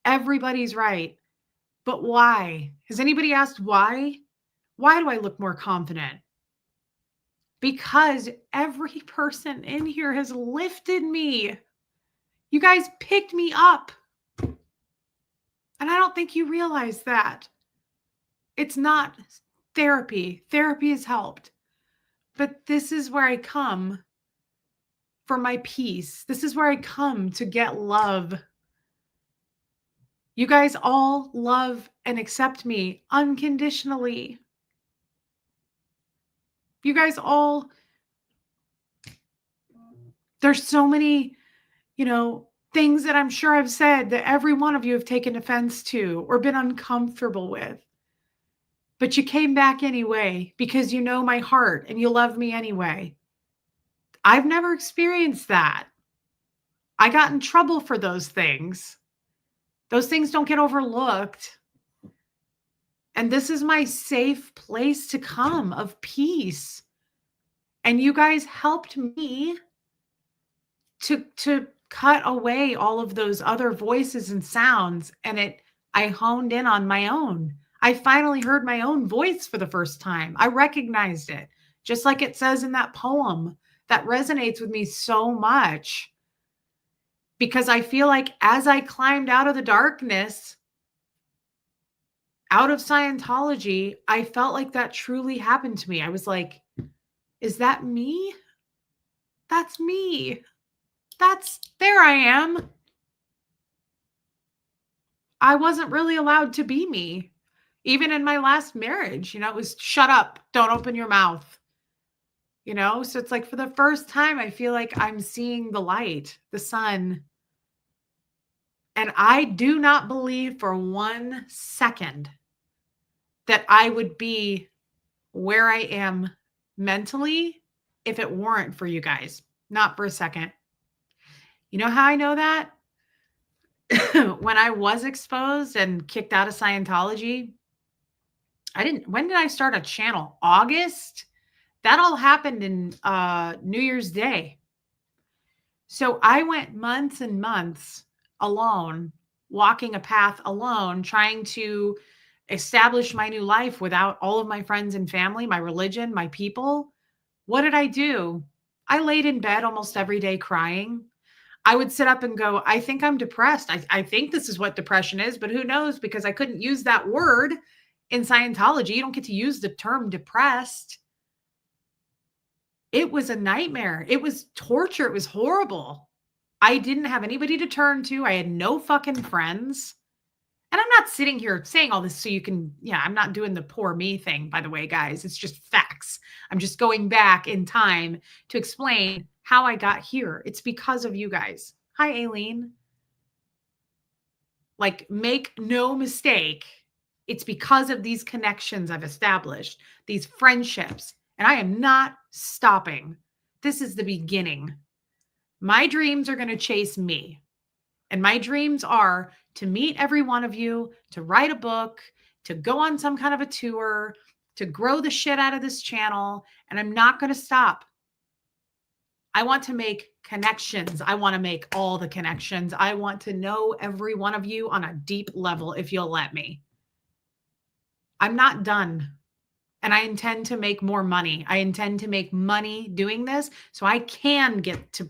Speaker 1: Everybody's right. But why? Has anybody asked why? Why do I look more confident? Because every person in here has lifted me. You guys picked me up. And I don't think you realize that. It's not Therapy has helped. But this is where I come for my peace. This is where I come to get love. You guys all love and accept me unconditionally. You guys all, there's so many, things that I'm sure I've said that every one of you have taken offense to or been uncomfortable with. But you came back anyway because you know my heart and you love me anyway. I've never experienced that. I got in trouble for those things. Those things don't get overlooked. And this is my safe place to come of peace. And you guys helped me to cut away all of those other voices and sounds, and I honed in on my own. I finally heard my own voice for the first time. I recognized it, just like it says in that poem that resonates with me so much, because I feel like as I climbed out of the darkness, out of Scientology, I felt like that truly happened to me. I was like, is that me? That's me. There I am. I wasn't really allowed to be me. Even in my last marriage, it was shut up, don't open your mouth. So it's like for the first time, I feel like I'm seeing the light, the sun. And I do not believe for 1 second that I would be where I am mentally if it weren't for you guys. Not for a second. You know how I know that? When I was exposed and kicked out of Scientology, when did I start a channel? August? That all happened in New Year's Day. So I went months and months alone, walking a path alone, trying to establish my new life without all of my friends and family, my religion, my people. What did I do? I laid in bed almost every day crying. I would sit up and go, I think I'm depressed. I think this is what depression is, but who knows? Because I couldn't use that word in Scientology. You don't get to use the term depressed. It was a nightmare. It was torture. It was horrible. I didn't have anybody to turn to. I had no fucking friends. And I'm not sitting here saying all this so you can, I'm not doing the poor me thing, by the way, guys. It's just facts. I'm just going back in time to explain how I got here. It's because of you guys. Hi, Aileen. Like, make no mistake. It's because of these connections I've established, these friendships, and I am not stopping. This is the beginning. My dreams are going to chase me. And my dreams are to meet every one of you, to write a book, to go on some kind of a tour, to grow the shit out of this channel. And I'm not going to stop. I want to make connections. I want to make all the connections. I want to know every one of you on a deep level if you'll let me. I'm not done. And I intend to make more money. I intend to make money doing this so I can get to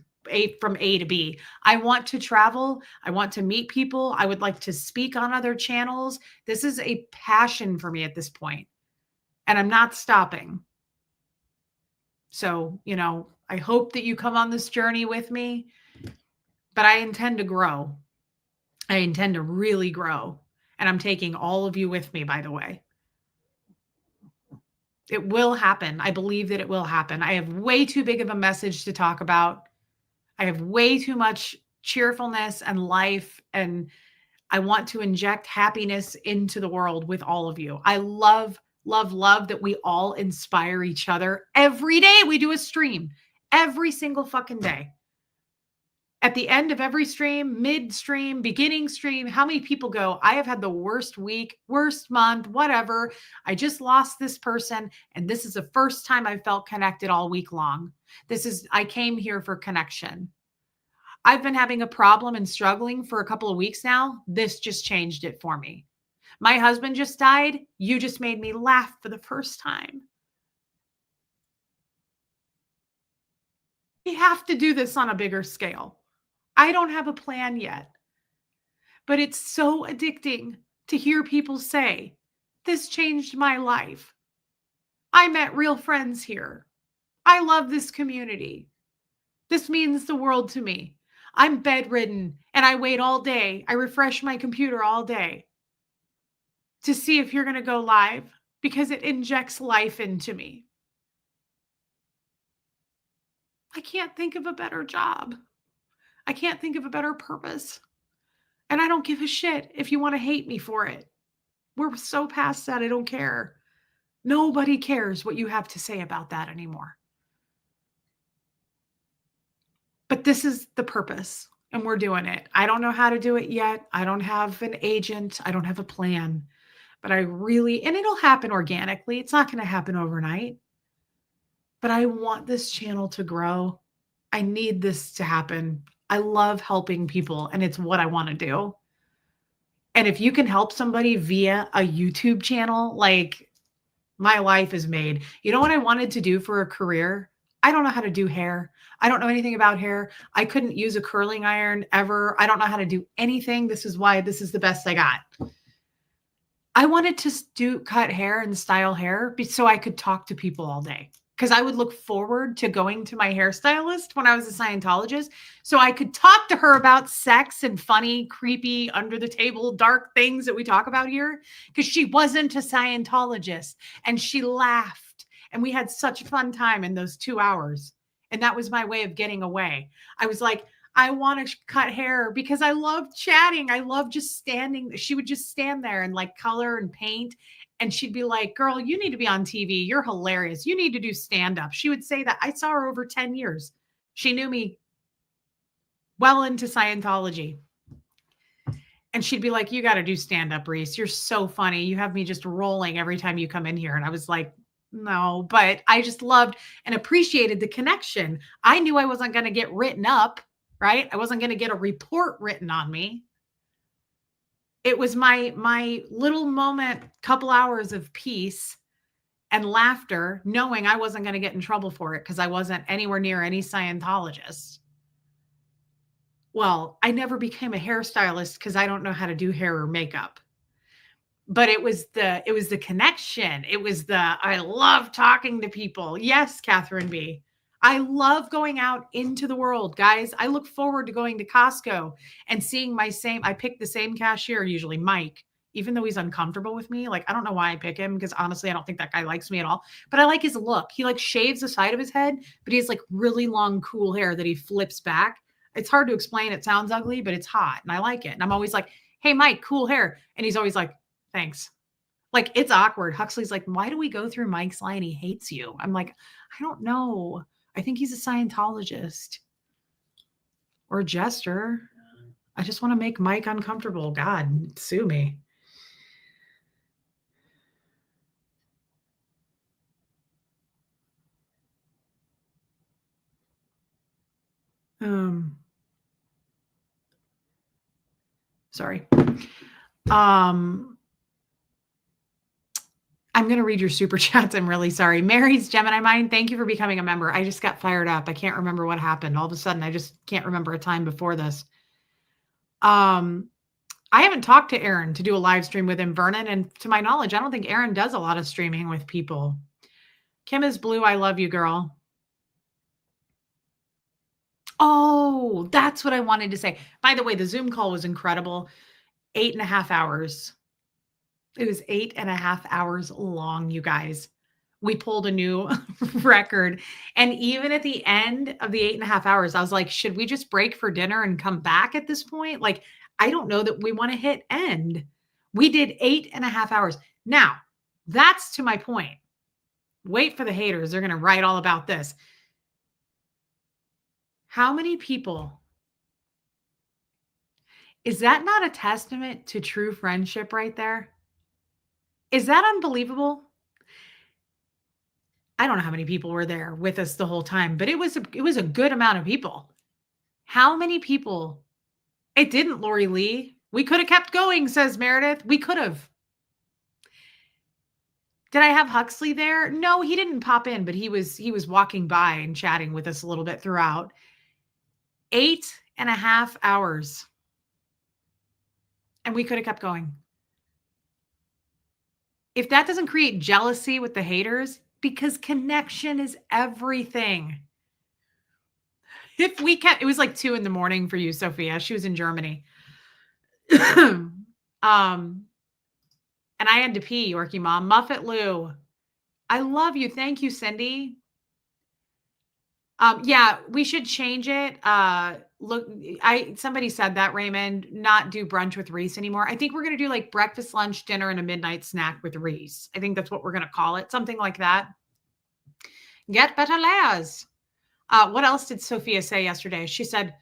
Speaker 1: from A to B. I want to travel. I want to meet people. I would like to speak on other channels. This is a passion for me at this point, and I'm not stopping. So, I hope that you come on this journey with me, but I intend to grow. I intend to really grow, and I'm taking all of you with me, by the way. It will happen. I believe that it will happen. I have way too big of a message to talk about. I have way too much cheerfulness and life, and I want to inject happiness into the world with all of you. I love, love, love that we all inspire each other. Every day we do a stream, every single fucking day. At the end of every stream, mid-stream, beginning stream, how many people go, I have had the worst week, worst month, whatever. I just lost this person, and this is the first time I felt connected all week long. I came here for connection. I've been having a problem and struggling for a couple of weeks now. This just changed it for me. My husband just died. You just made me laugh for the first time. We have to do this on a bigger scale. I don't have a plan yet, but it's so addicting to hear people say, this changed my life. I met real friends here. I love this community. This means the world to me. I'm bedridden and I wait all day. I refresh my computer all day to see if you're going to go live because it injects life into me. I can't think of a better job. I can't think of a better purpose. And I don't give a shit if you want to hate me for it. We're so past that. I don't care. Nobody cares what you have to say about that anymore. But this is the purpose, and we're doing it. I don't know how to do it yet. I don't have an agent. I don't have a plan. But I really, and it'll happen organically. It's not going to happen overnight. But I want this channel to grow. I need this to happen. I love helping people, and it's what I want to do. And if you can help somebody via a YouTube channel, like my life is made. You know what I wanted to do for a career? I don't know how to do hair. I don't know anything about hair. I couldn't use a curling iron ever. I don't know how to do anything. This is why this is the best I got. I wanted to cut hair and style hair so I could talk to people all day. Because I would look forward to going to my hairstylist when I was a Scientologist so I could talk to her about sex and funny, creepy, under the table, dark things that we talk about here. Because she wasn't a Scientologist and she laughed. And we had such a fun time in those 2 hours. And that was my way of getting away. I was like, I want to cut hair because I love chatting. I love just standing. She would just stand there and like color and paint. And she'd be like, girl, you need to be on TV. You're hilarious. You need to do stand up. She would say that. I saw her over 10 years. She knew me well into Scientology. And she'd be like, you got to do stand up, Reese. You're so funny. You have me just rolling every time you come in here. And I was like, no, but I just loved and appreciated the connection. I knew I wasn't going to get written up, right? I wasn't going to get a report written on me. It was my little moment, couple hours of peace and laughter, knowing I wasn't going to get in trouble for it because I wasn't anywhere near any Scientologist. Well, I never became a hairstylist because I don't know how to do hair or makeup. But it was the connection. It was I love talking to people. Yes, Catherine B. I love going out into the world, guys. I look forward to going to Costco and seeing I pick the same cashier, usually Mike, even though he's uncomfortable with me. Like, I don't know why I pick him because honestly, I don't think that guy likes me at all. But I like his look. He like shaves the side of his head, but he has like really long, cool hair that he flips back. It's hard to explain. It sounds ugly, but it's hot and I like it. And I'm always like, hey, Mike, cool hair. And he's always like, thanks. Like, it's awkward. Huxley's like, why do we go through Mike's line? He hates you. I'm like, I don't know. I think he's a Scientologist or a jester. I just want to make Mike uncomfortable. God, sue me. Sorry. I'm going to read your super chats. I'm really sorry. Mary's Gemini Mind, thank you for becoming a member. I just got fired up. I can't remember what happened. All of a sudden, I just can't remember a time before this. I haven't talked to Aaron to do a live stream with him, Vernon. And to my knowledge, I don't think Aaron does a lot of streaming with people. Kim is blue. I love you, girl. Oh, that's what I wanted to say. By the way, the Zoom call was incredible. 8.5 hours. It was 8.5 hours long, you guys. We pulled a new record. And even at the end of the 8.5 hours, I was like, should we just break for dinner and come back at this point? Like, I don't know that we want to hit end. We did 8.5 hours. Now, that's to my point. Wait for the haters. They're going to write all about this. How many people? Is that not a testament to true friendship right there? Is that unbelievable? I don't know how many people were there with us the whole time, but it was a good amount of people. How many people? It didn't, Lori Lee. We could have kept going, says Meredith. We could have. Did I have Huxley there? No, he didn't pop in, but he was walking by and chatting with us a little bit throughout. 8.5 hours. And we could have kept going. If that doesn't create jealousy with the haters, because connection is everything. If we can, it was like 2 in the morning for you, Sophia. She was in Germany. um, and I had to pee, Yorkie mom. Muffet Lou. I love you. Thank you, Cindy. Yeah, we should change it. Look, somebody said that, Raymond, not do brunch with Reese anymore. I think we're gonna do like breakfast, lunch, dinner, and a midnight snack with Reese. I think that's what we're gonna call it. Something like that. Get better, Laz. What else did Sophia say yesterday? She said,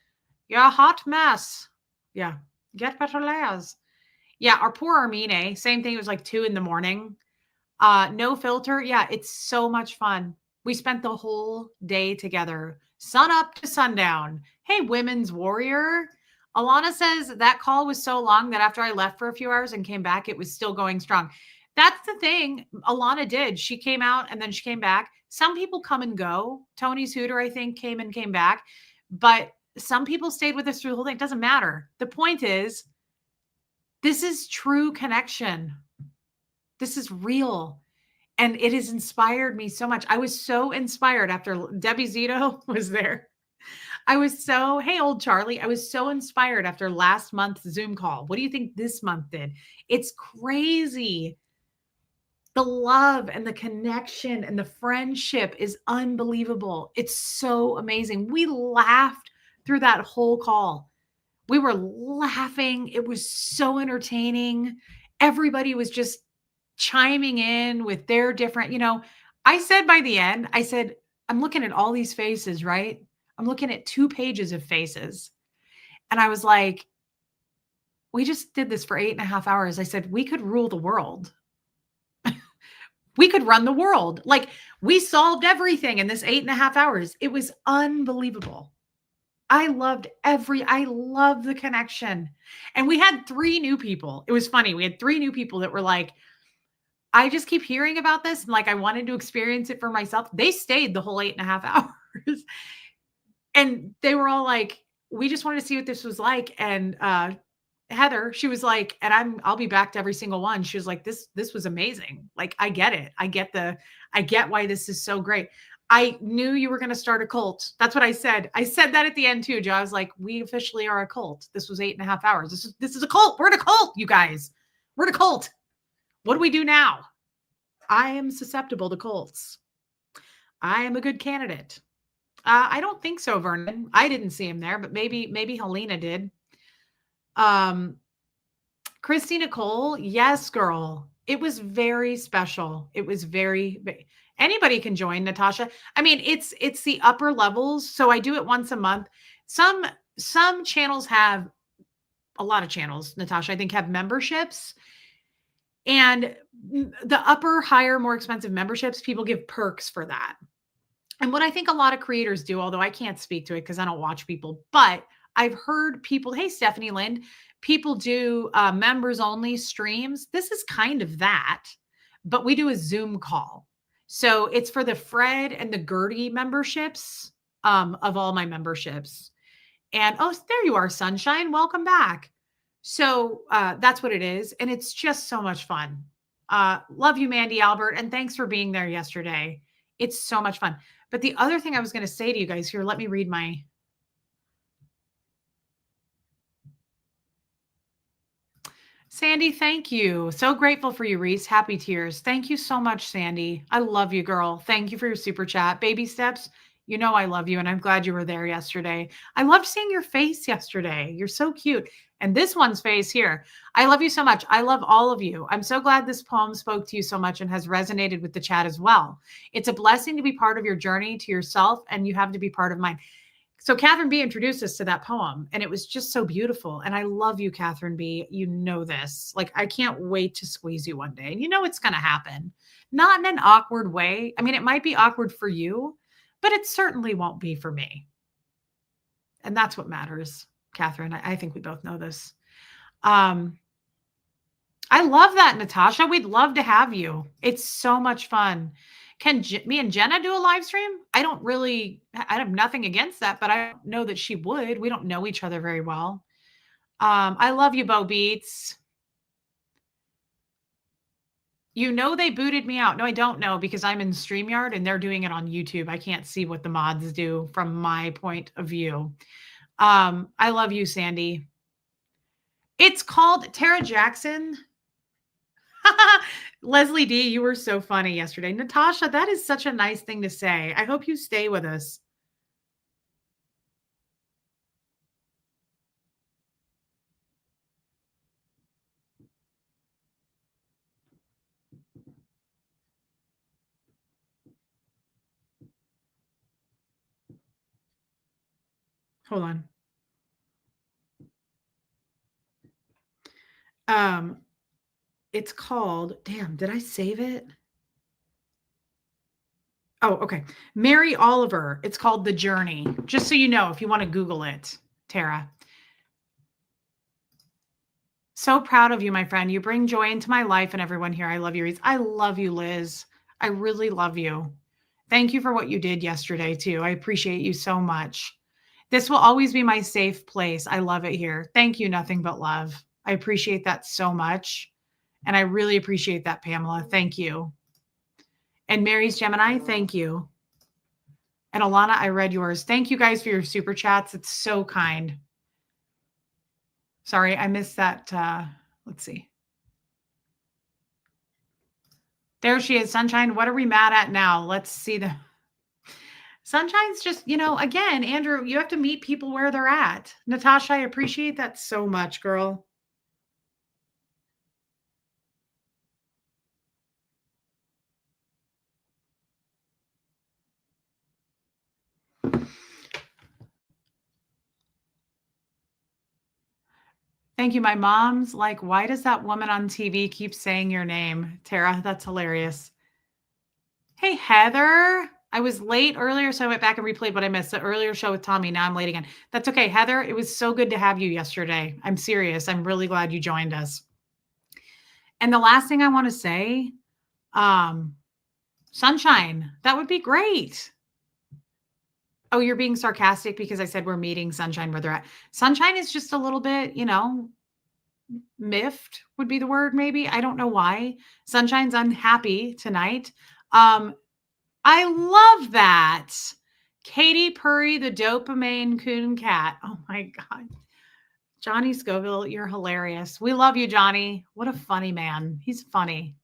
Speaker 1: "You're a hot mess." Yeah. Get better, Laz. Yeah, our poor Armine, same thing. It was like 2 in the morning. No filter. Yeah, it's so much fun. We spent the whole day together, sun up to sundown. Hey, women's warrior. Alana says that call was so long that after I left for a few hours and came back, it was still going strong. That's the thing Alana did. She came out and then she came back. Some people come and go. Tony's Hooter, I think, came and came back. But some people stayed with us through the whole thing. It doesn't matter. The point is, this is true connection. This is real. And it has inspired me so much. I was so inspired after Debbie Zito was there. I was so, hey, old Charlie, I was so inspired after last month's Zoom call. What do you think this month did? It's crazy. The love and the connection and the friendship is unbelievable. It's so amazing. We laughed through that whole call. We were laughing. It was so entertaining. Everybody was just chiming in with their different, I said by the end, I said, I'm looking at all these faces, right? I'm looking at 2 pages of faces. And I was like, we just did this for 8.5 hours. I said, we could rule the world. We could run the world. Like, we solved everything in this 8.5 hours. It was unbelievable. I love the connection. And we had 3 new people. It was funny. We had 3 new people that were like, I just keep hearing about this and like I wanted to experience it for myself. They stayed the whole 8.5 hours. And they were all like, we just wanted to see what this was like. And Heather, she was like, and I'll be back to every single one. She was like, this was amazing. Like, I get it. I get why this is so great. I knew you were going to start a cult. That's what I said. I said that at the end too, Joe. I was like, we officially are a cult. This was 8.5 hours. This is a cult. We're in a cult, you guys. We're in a cult. What do we do now? I am susceptible to cults. I am a good candidate. I don't think so, Vernon. I didn't see him there, but maybe Helena did. Christy Nicole, yes, girl. It was very special. It was anybody can join, Natasha. I mean, it's the upper levels. So I do it once a month. Some channels have a lot of channels, Natasha, I think have memberships. And the upper, higher, more expensive memberships, people give perks for that. And what I think a lot of creators do, although I can't speak to it because I don't watch people, but I've heard people, hey, Stephanie Lind, people do members only streams. This is kind of that, but we do a Zoom call. So it's for the Fred and the Gertie memberships of all my memberships. And oh, there you are, Sunshine. Welcome back. So that's what it is. And it's just so much fun. Love you, Mandy Albert. And thanks for being there yesterday. It's so much fun. But the other thing I was going to say to you guys here, let me read my. Sandy, thank you. So grateful for you, Reese. Happy tears. Thank you so much, Sandy. I love you, girl. Thank you for your super chat. Baby steps. You know I love you, and I'm glad you were there yesterday. I loved seeing your face yesterday. You're so cute. And this one's face here. I love you so much. I love all of you. I'm so glad this poem spoke to you so much and has resonated with the chat as well. It's a blessing to be part of your journey to yourself, and you have to be part of mine. So Catherine B introduced us to that poem, and it was just so beautiful. And I love you, Catherine B. You know this. Like, I can't wait to squeeze you one day. And you know it's going to happen. Not in an awkward way. I mean, it might be awkward for you, but it certainly won't be for me. And that's what matters, Catherine. I think we both know this. I love that, Natasha. We'd love to have you. It's so much fun. Can me and Jenna do a live stream? I have nothing against that, but I don't know that she would. We don't know each other very well. I love you, Bo Beats. You know they booted me out. No, I don't know because I'm in StreamYard and they're doing it on YouTube. I can't see what the mods do from my point of view. I love you, Sandy. It's called Tara Jackson. Leslie D, you were so funny yesterday. Natasha, that is such a nice thing to say. I hope you stay with us. Hold on. Um, it's called, damn, did I save it? Oh, okay. Mary Oliver. It's called The Journey. Just so you know, if you want to Google it, Tara. So proud of you, my friend. You bring joy into my life and everyone here. I love you, Reese. I love you, Liz. I really love you. Thank you for what you did yesterday, too. I appreciate you so much. This will always be my safe place. I love it here. Thank you, nothing but love. I appreciate that so much. And I really appreciate that, Pamela. Thank you. And Mary's Gemini, thank you. And Alana, I read yours. Thank you guys for your super chats. It's so kind. Sorry, I missed that. Let's see. There she is, Sunshine. What are we mad at now? Let's see the Sunshine's just, again, Andrew, you have to meet people where they're at. Natasha, I appreciate that so much, girl. Thank you. My mom's like, why does that woman on TV keep saying your name? Tara, that's hilarious. Hey, Heather. I was late earlier, so I went back and replayed what I missed. The earlier show with Tommy. Now I'm late again. That's okay, Heather. It was so good to have you yesterday. I'm serious. I'm really glad you joined us. And the last thing I want to say, Sunshine, that would be great. Oh, you're being sarcastic because I said we're meeting Sunshine where they're at. Sunshine is just a little bit, miffed would be the word, maybe. I don't know why. Sunshine's unhappy tonight. I love that. Katie Purry, the dopamine coon cat. Oh my God. Johnny Scoville, you're hilarious. We love you, Johnny. What a funny man. He's funny.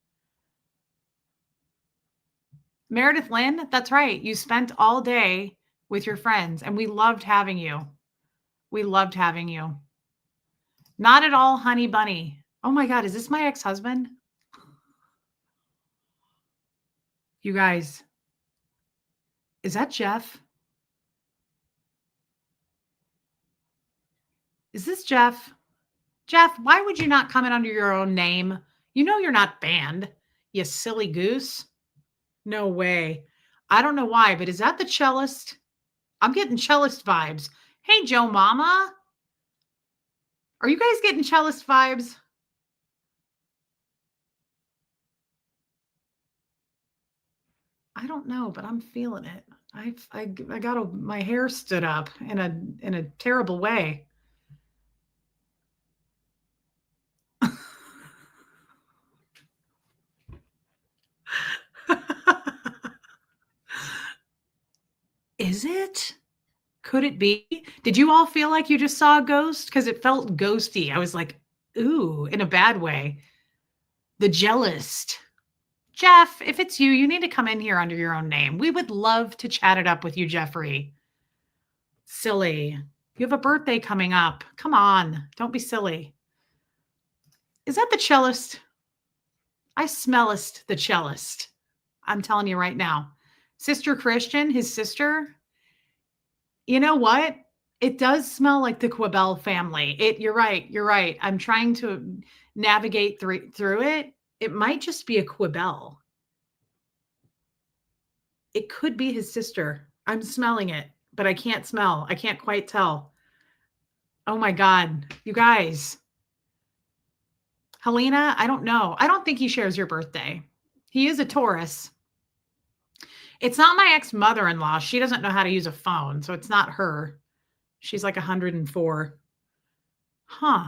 Speaker 1: Meredith Lynn, that's right. You spent all day with your friends and we loved having you. We loved having you. Not at all, honey bunny. Oh my God, is this my ex-husband? You guys, is that Jeff? Is this Jeff? Jeff, why would you not come in under your own name? You know you're not banned, you silly goose. No way. I don't know why, but is that the cellist? I'm getting cellist vibes. Hey, Joe Mama. Are you guys getting cellist vibes? I don't know, but I'm feeling it. I got my hair stood up in a terrible way. Is it? Could it be? Did you all feel like you just saw a ghost? Because it felt ghosty. I was like, ooh, in a bad way. The jealous. Jeff, if it's you, you need to come in here under your own name. We would love to chat it up with you, Jeffrey. Silly. You have a birthday coming up. Come on. Don't be silly. Is that the cellist? I smellest the cellist. I'm telling you right now. Sister Christian, his sister. You know what? It does smell like the Quibell family. You're right. You're right. I'm trying to navigate through it. It might just be a Quibell. It could be his sister. I'm smelling it, but I can't smell. I can't quite tell. Oh my God. You guys. Helena, I don't know. I don't think he shares your birthday. He is a Taurus. It's not my ex-mother-in-law. She doesn't know how to use a phone, so it's not her. She's like 104. Huh.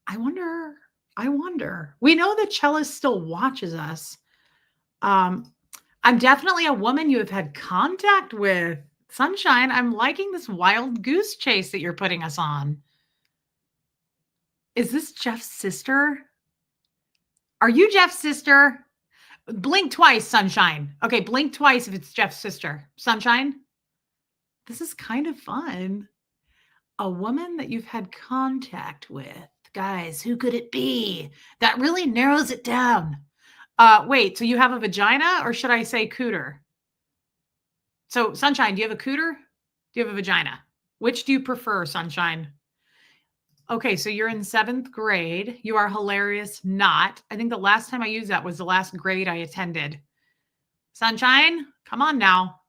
Speaker 1: I wonder. I wonder. We know that cellist still watches us. Um, I'm definitely a woman you have had contact with. Sunshine, I'm liking this wild goose chase that you're putting us on. Is this Jeff's sister? Are you Jeff's sister? Blink twice, Sunshine. Okay, blink twice if it's Jeff's sister. Sunshine, this is kind of fun. A woman that you've had contact with. Guys, who could it be? That really narrows it down. Wait, so you have a vagina or should I say cooter? So, Sunshine, do you have a cooter? Do you have a vagina? Which do you prefer, Sunshine? Okay, so you're in 7th grade. You are hilarious. Not. I think the last time I used that was the last grade I attended. Sunshine, come on now.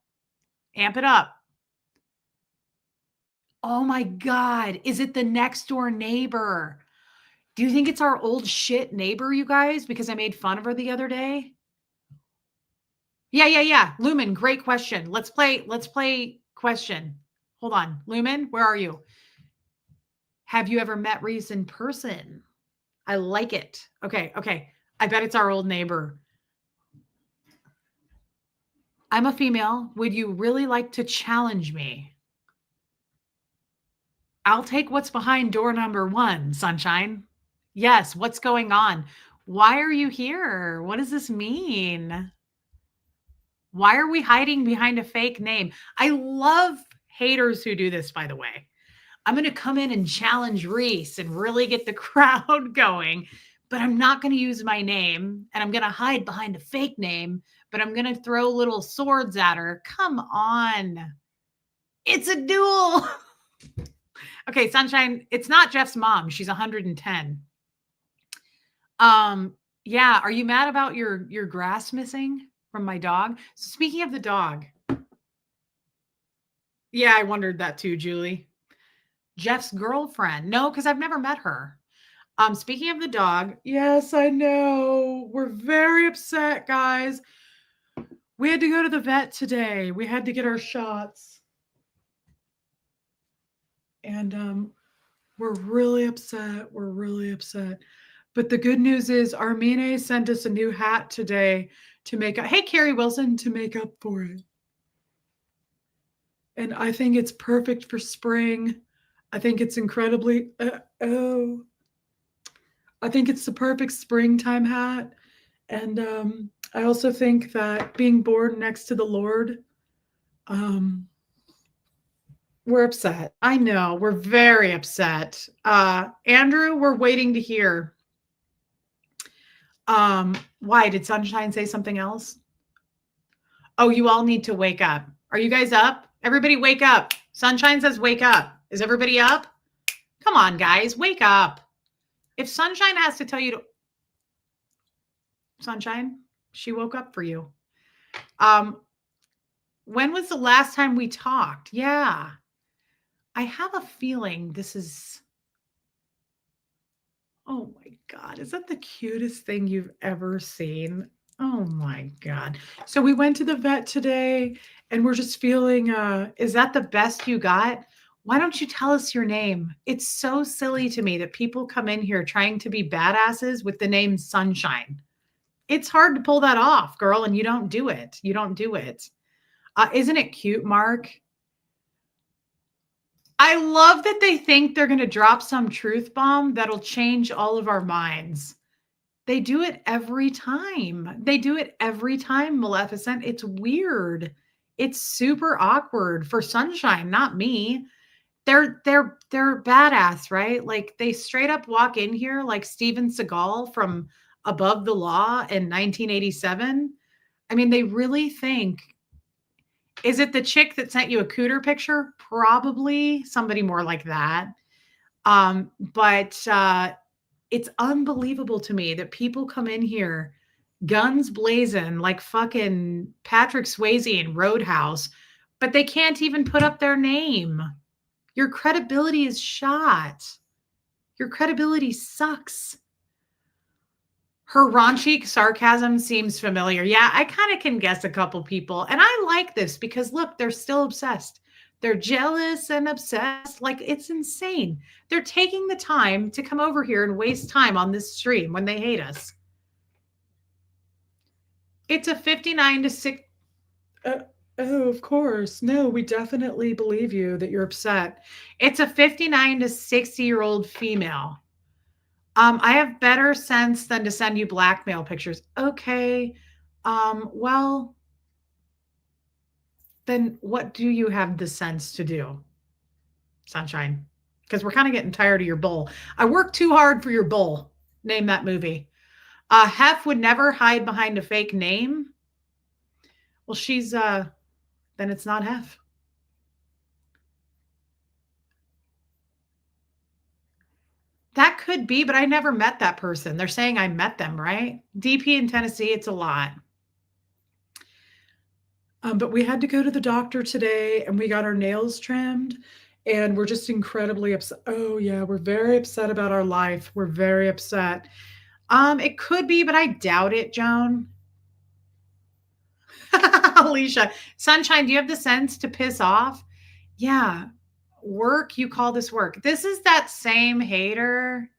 Speaker 1: Amp it up. Oh my God. Is it the next door neighbor? Do you think it's our old shit neighbor, you guys? Because I made fun of her the other day. Yeah. Lumen, great question. Let's play question. Hold on. Lumen, where are you? Have you ever met Reese in person? I like it. Okay. I bet it's our old neighbor. I'm a female. Would you really like to challenge me? I'll take what's behind door number 1, Sunshine. Yes, what's going on? Why are you here? What does this mean? Why are we hiding behind a fake name? I love haters who do this, by the way. I'm going to come in and challenge Reese and really get the crowd going, but I'm not going to use my name and I'm going to hide behind a fake name, but I'm going to throw little swords at her. Come on. It's a duel. Okay, Sunshine, it's not Jeff's mom. She's 110. Yeah, are you mad about your grass missing from my dog? So speaking of the dog. Yeah, I wondered that too, Julie. Jeff's girlfriend. No, because I've never met her. Speaking of the dog, yes, I know. We're very upset, guys. We had to go to the vet today. We had to get our shots. And we're really upset. We're really upset. But the good news is Armine sent us a new hat today to make up. Hey, Carrie Wilson, to make up for it. And I think it's perfect for spring. I think it's incredibly, I think it's the perfect springtime hat. And I also think that being born next to the Lord, we're upset. I know, we're very upset. Andrew, we're waiting to hear. Why? Did Sunshine say something else? Oh, you all need to wake up. Are you guys up? Everybody wake up. Sunshine says wake up. Is everybody up? Come on, guys, wake up. If Sunshine has to tell you to... Sunshine, she woke up for you. When was the last time we talked? Yeah. I have a feeling this is... Oh my God, is that the cutest thing you've ever seen? Oh my God. So we went to the vet today and we're just feeling, is that the best you got? Why don't you tell us your name? It's so silly to me that people come in here trying to be badasses with the name Sunshine. It's hard to pull that off, girl, and you don't do it. You don't do it. Isn't it cute, Mark? I love that they think they're going to drop some truth bomb that'll change all of our minds. They do it every time. They do it every time, Maleficent. It's weird. It's super awkward for Sunshine, not me. They're badass, right? Like they straight up walk in here like Steven Seagal from Above the Law in 1987. I mean, they really think... Is it the chick that sent you a cooter picture? Probably somebody more like that. But it's unbelievable to me that people come in here guns blazing like fucking Patrick Swayze in Roadhouse, but they can't even put up their name. Your credibility is shot. Your credibility sucks. Her raunchy sarcasm seems familiar. Yeah, I kind of can guess a couple people. And I like this because look, they're still obsessed. They're jealous and obsessed. Like, it's insane. They're taking the time to come over here and waste time on this stream when they hate us. It's a 59 to 6. Uh, oh, of course. No, we definitely believe you that you're upset. It's a 59 to 60-year-old female. I have better sense than to send you blackmail pictures. Okay. Well, then what do you have the sense to do, Sunshine? Because we're kind of getting tired of your bull. I worked too hard for your bull. Name that movie. Hef would never hide behind a fake name. Well, she's then it's not Hef. That could be, but I never met that person. They're saying I met them, right? DP in Tennessee, it's a lot. But we had to go to the doctor today and we got our nails trimmed and we're just incredibly upset. Oh yeah, we're very upset about our life. We're very upset. It could be, but I doubt it, Joan. Alicia, Sunshine, do you have the sense to piss off? Yeah. Work, you call this work. This is that same hater.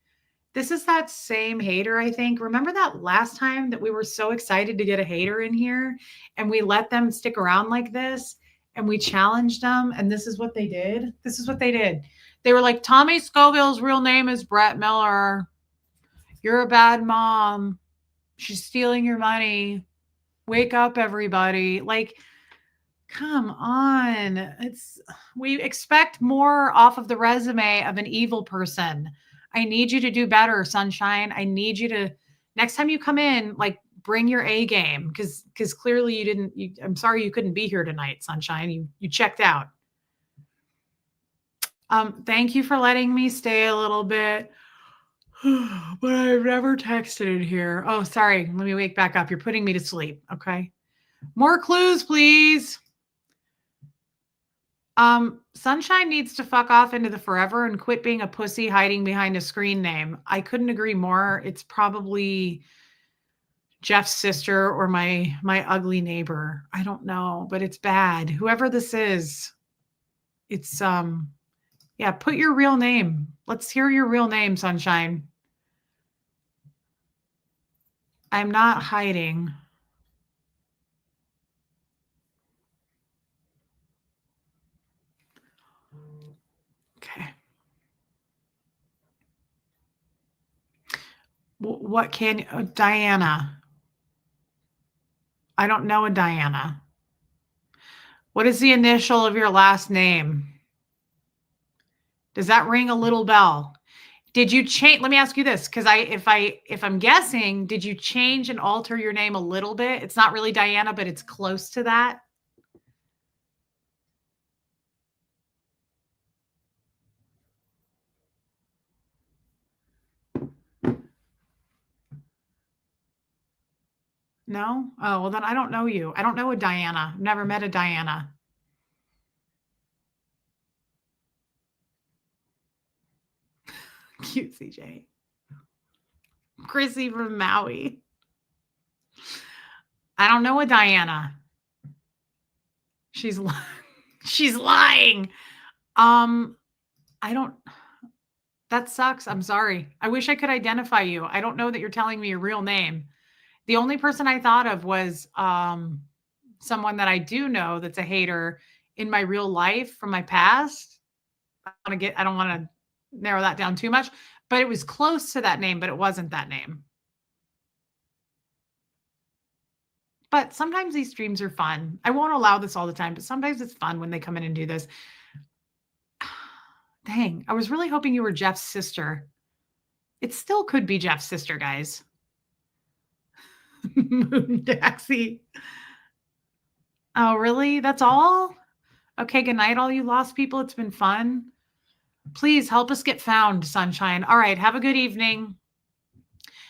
Speaker 1: This is that same hater, I think. Remember that last time that we were so excited to get a hater in here and we let them stick around like this and we challenged them and this is what they did? This is what they did. They were like, Tommy Scoville's real name is Brett Miller. You're a bad mom. She's stealing your money. Wake up, everybody. Like, come on. We expect more off of the resume of an evil person. I need you to do better, Sunshine. I need you to, next time you come in, like, bring your A game because clearly you didn't. I'm sorry you couldn't be here tonight, Sunshine. You checked out. Thank you for letting me stay a little bit. But I've never texted in here. Oh, sorry. Let me wake back up. You're putting me to sleep. Okay. More clues, please. Sunshine needs to fuck off into the forever and quit being a pussy hiding behind a screen name. I couldn't agree more. It's probably Jeff's sister or my ugly neighbor. I don't know, but it's bad. Whoever this is, it's yeah, put your real name. Let's hear your real name, Sunshine. I'm not hiding. Okay. What can Diana? I don't know a Diana. What is the initial of your last name? Does that ring a little bell? Did you change? Let me ask you this, because if I'm guessing, did you change and alter your name a little bit? It's not really Diana, but it's close to that. No? Oh, well, then I don't know you. I don't know a Diana. I've never met a Diana. Cute CJ. Chrissy from Maui. I don't know a Diana. She's lying. I don't. That sucks. I'm sorry. I wish I could identify you. I don't know that you're telling me your real name. The only person I thought of was someone that I do know that's a hater in my real life from my past. I don't want to narrow that down too much, but it was close to that name, but it wasn't that name. But sometimes these streams are fun. I won't allow this all the time, but sometimes it's fun when they come in and do this. Dang, I was really hoping you were Jeff's sister. It still could be Jeff's sister, guys. Moon taxi. Oh, really? That's all? Okay, good night, all you lost people. It's been fun. Please help us get found, Sunshine. All right, have a good evening.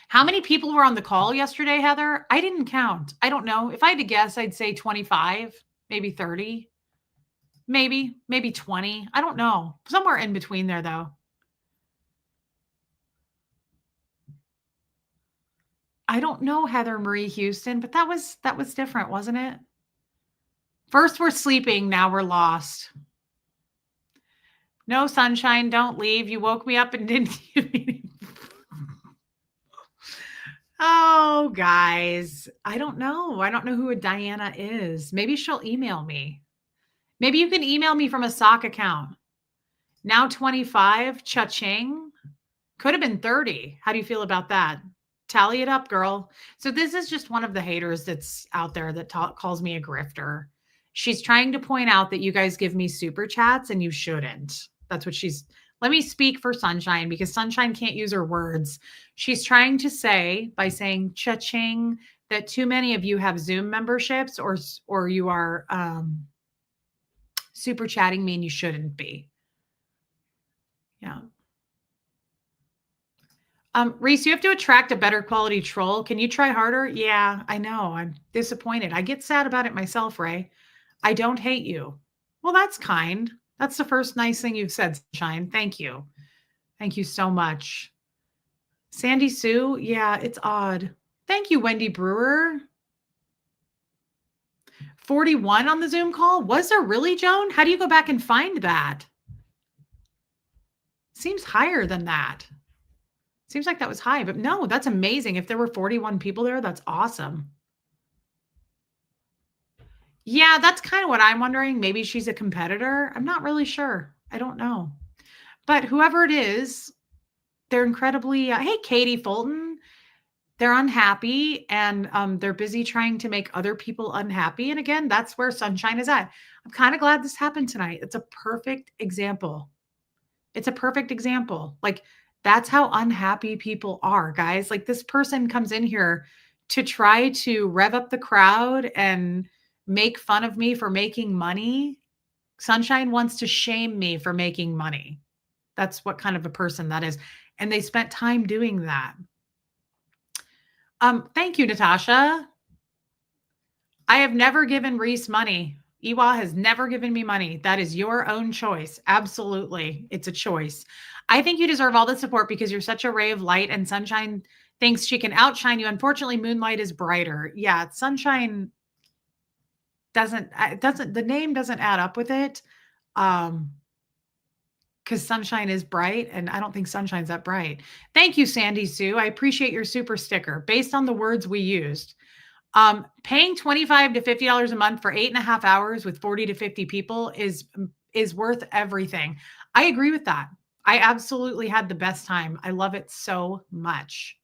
Speaker 1: How many people were on the call yesterday, Heather? I didn't count. I don't know. If I had to guess, I'd say 25, maybe 30, maybe 20. I don't know. Somewhere in between there, though. I don't know Heather Marie Houston, but that was different, wasn't it? First we're sleeping, now we're lost. No, Sunshine, don't leave. You woke me up and didn't give me. Oh, guys. I don't know. I don't know who a Diana is. Maybe she'll email me. Maybe you can email me from a sock account. Now 25, cha-ching. Could have been 30. How do you feel about that? Tally it up, girl. So this is just one of the haters that's out there that calls me a grifter. She's trying to point out that you guys give me super chats and you shouldn't. That's what she's. Let me speak for Sunshine because Sunshine can't use her words. She's trying to say by saying cha-ching that too many of you have Zoom memberships or you are super chatting me and you shouldn't be. Yeah. Reese, you have to attract a better quality troll. Can you try harder? Yeah, I know. I'm disappointed. I get sad about it myself, Ray. I don't hate you. Well, that's kind. That's the first nice thing you've said, Sunshine. Thank you. Thank you so much. Sandy Sue, yeah, it's odd. Thank you, Wendy Brewer. 41 on the Zoom call? Was there really, Joan? How do you go back and find that? Seems higher than that. Seems like that was high, but no, that's amazing. If there were 41 people there, that's awesome. Yeah, that's kind of what I'm wondering. Maybe she's a competitor. I'm not really sure. I don't know. But whoever it is, they're incredibly, hey, Katie Fulton, they're unhappy and they're busy trying to make other people unhappy. And again, that's where Sunshine is at. I'm kind of glad this happened tonight. It's a perfect example. It's a perfect example. Like, that's how unhappy people are, guys. Like, this person comes in here to try to rev up the crowd and make fun of me for making money. Sunshine wants to shame me for making money. That's what kind of a person that is. And they spent time doing that. Thank you, Natasha. I have never given Reese money. Iwa has never given me money. That is your own choice. Absolutely. It's a choice. I think you deserve all the support because you're such a ray of light and Sunshine thinks she can outshine you. Unfortunately, Moonlight is brighter. Yeah, Sunshine doesn't the name doesn't add up with it. Because Sunshine is bright, and I don't think Sunshine's that bright. Thank you, Sandy Sue. I appreciate your super sticker based on the words we used. Paying $25 to $50 a month for 8.5 hours with 40 to 50 people is worth everything. I agree with that. I absolutely had the best time. I love it so much.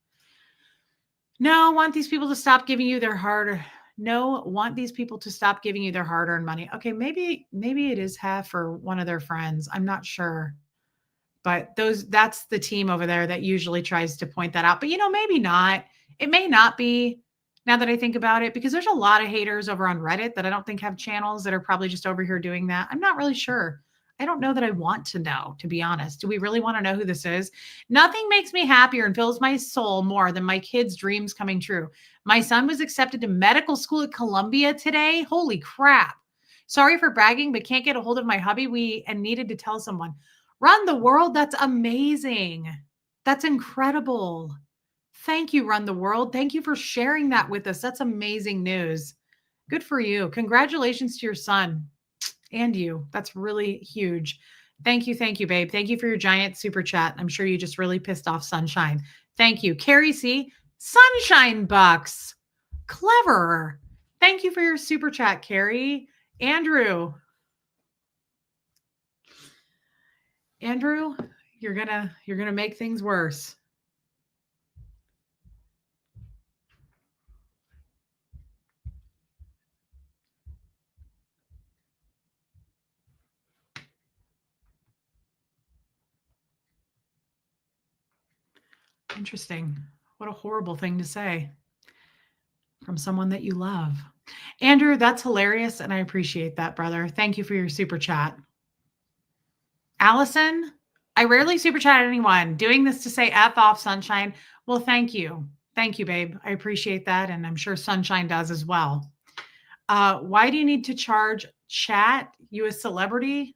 Speaker 1: No, want these people to stop giving you their hard. No, want these people to stop giving you their hard-earned money. Okay, maybe it is half for one of their friends. I'm not sure. But that's the team over there that usually tries to point that out. But maybe not. It may not be now that I think about it, because there's a lot of haters over on Reddit that I don't think have channels that are probably just over here doing that. I'm not really sure. I don't know that I want to know, to be honest. Do we really want to know who this is? Nothing makes me happier and fills my soul more than my kids' dreams coming true. My son was accepted to medical school at Columbia today. Holy crap. Sorry for bragging, but can't get a hold of my hubby. And needed to tell someone. Run the World, that's amazing. That's incredible. Thank you, Run the World. Thank you for sharing that with us. That's amazing news. Good for you. Congratulations to your son and you. That's really huge. Thank you, babe. Thank you for your giant super chat. I'm sure you just really pissed off Sunshine. Thank you. Carrie C. Sunshine Bucks. Clever. Thank you for your super chat, Carrie. Andrew, you're gonna make things worse. Interesting. What a horrible thing to say from someone that you love. Andrew, that's hilarious, and I appreciate that, brother. Thank you for your super chat. Allison, I rarely super chat anyone. Doing this to say F off, Sunshine. Well, thank you. Thank you, babe. I appreciate that, and I'm sure Sunshine does as well. Why do you need to charge chat? You a celebrity?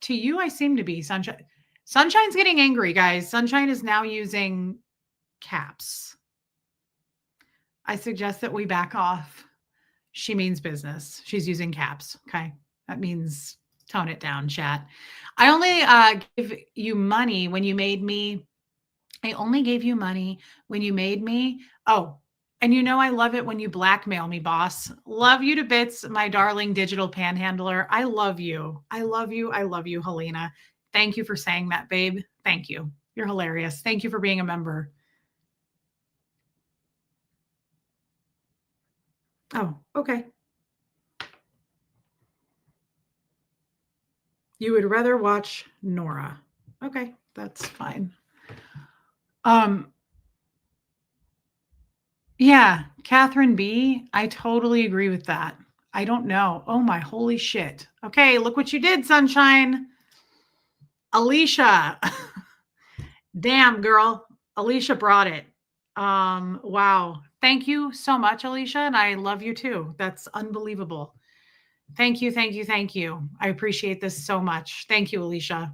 Speaker 1: To you, I seem to be, Sunshine. Sunshine's getting angry, guys. Sunshine is now using caps. I suggest that we back off. She means business. She's using caps. Okay. That means Tone it down, chat. I only give you money when you made me. I only gave you money when you made me. Oh, and you know I love it when you blackmail me, boss. Love you to bits, my darling digital panhandler. I love you. I love you. I love you, Helena. Thank you for saying that, babe. Thank you. You're hilarious. Thank you for being a member. Oh, okay. You would rather watch Nora. Okay, that's fine. Um, yeah, Catherine B. I totally agree with that. I don't know. Oh my holy shit. Okay, look what you did, Sunshine. Alicia. Damn, girl. Alicia brought it. Wow. Thank you so much, Alicia. And I love you too. That's unbelievable. Thank you, thank you, thank you. I appreciate this so much. Thank you, Alicia.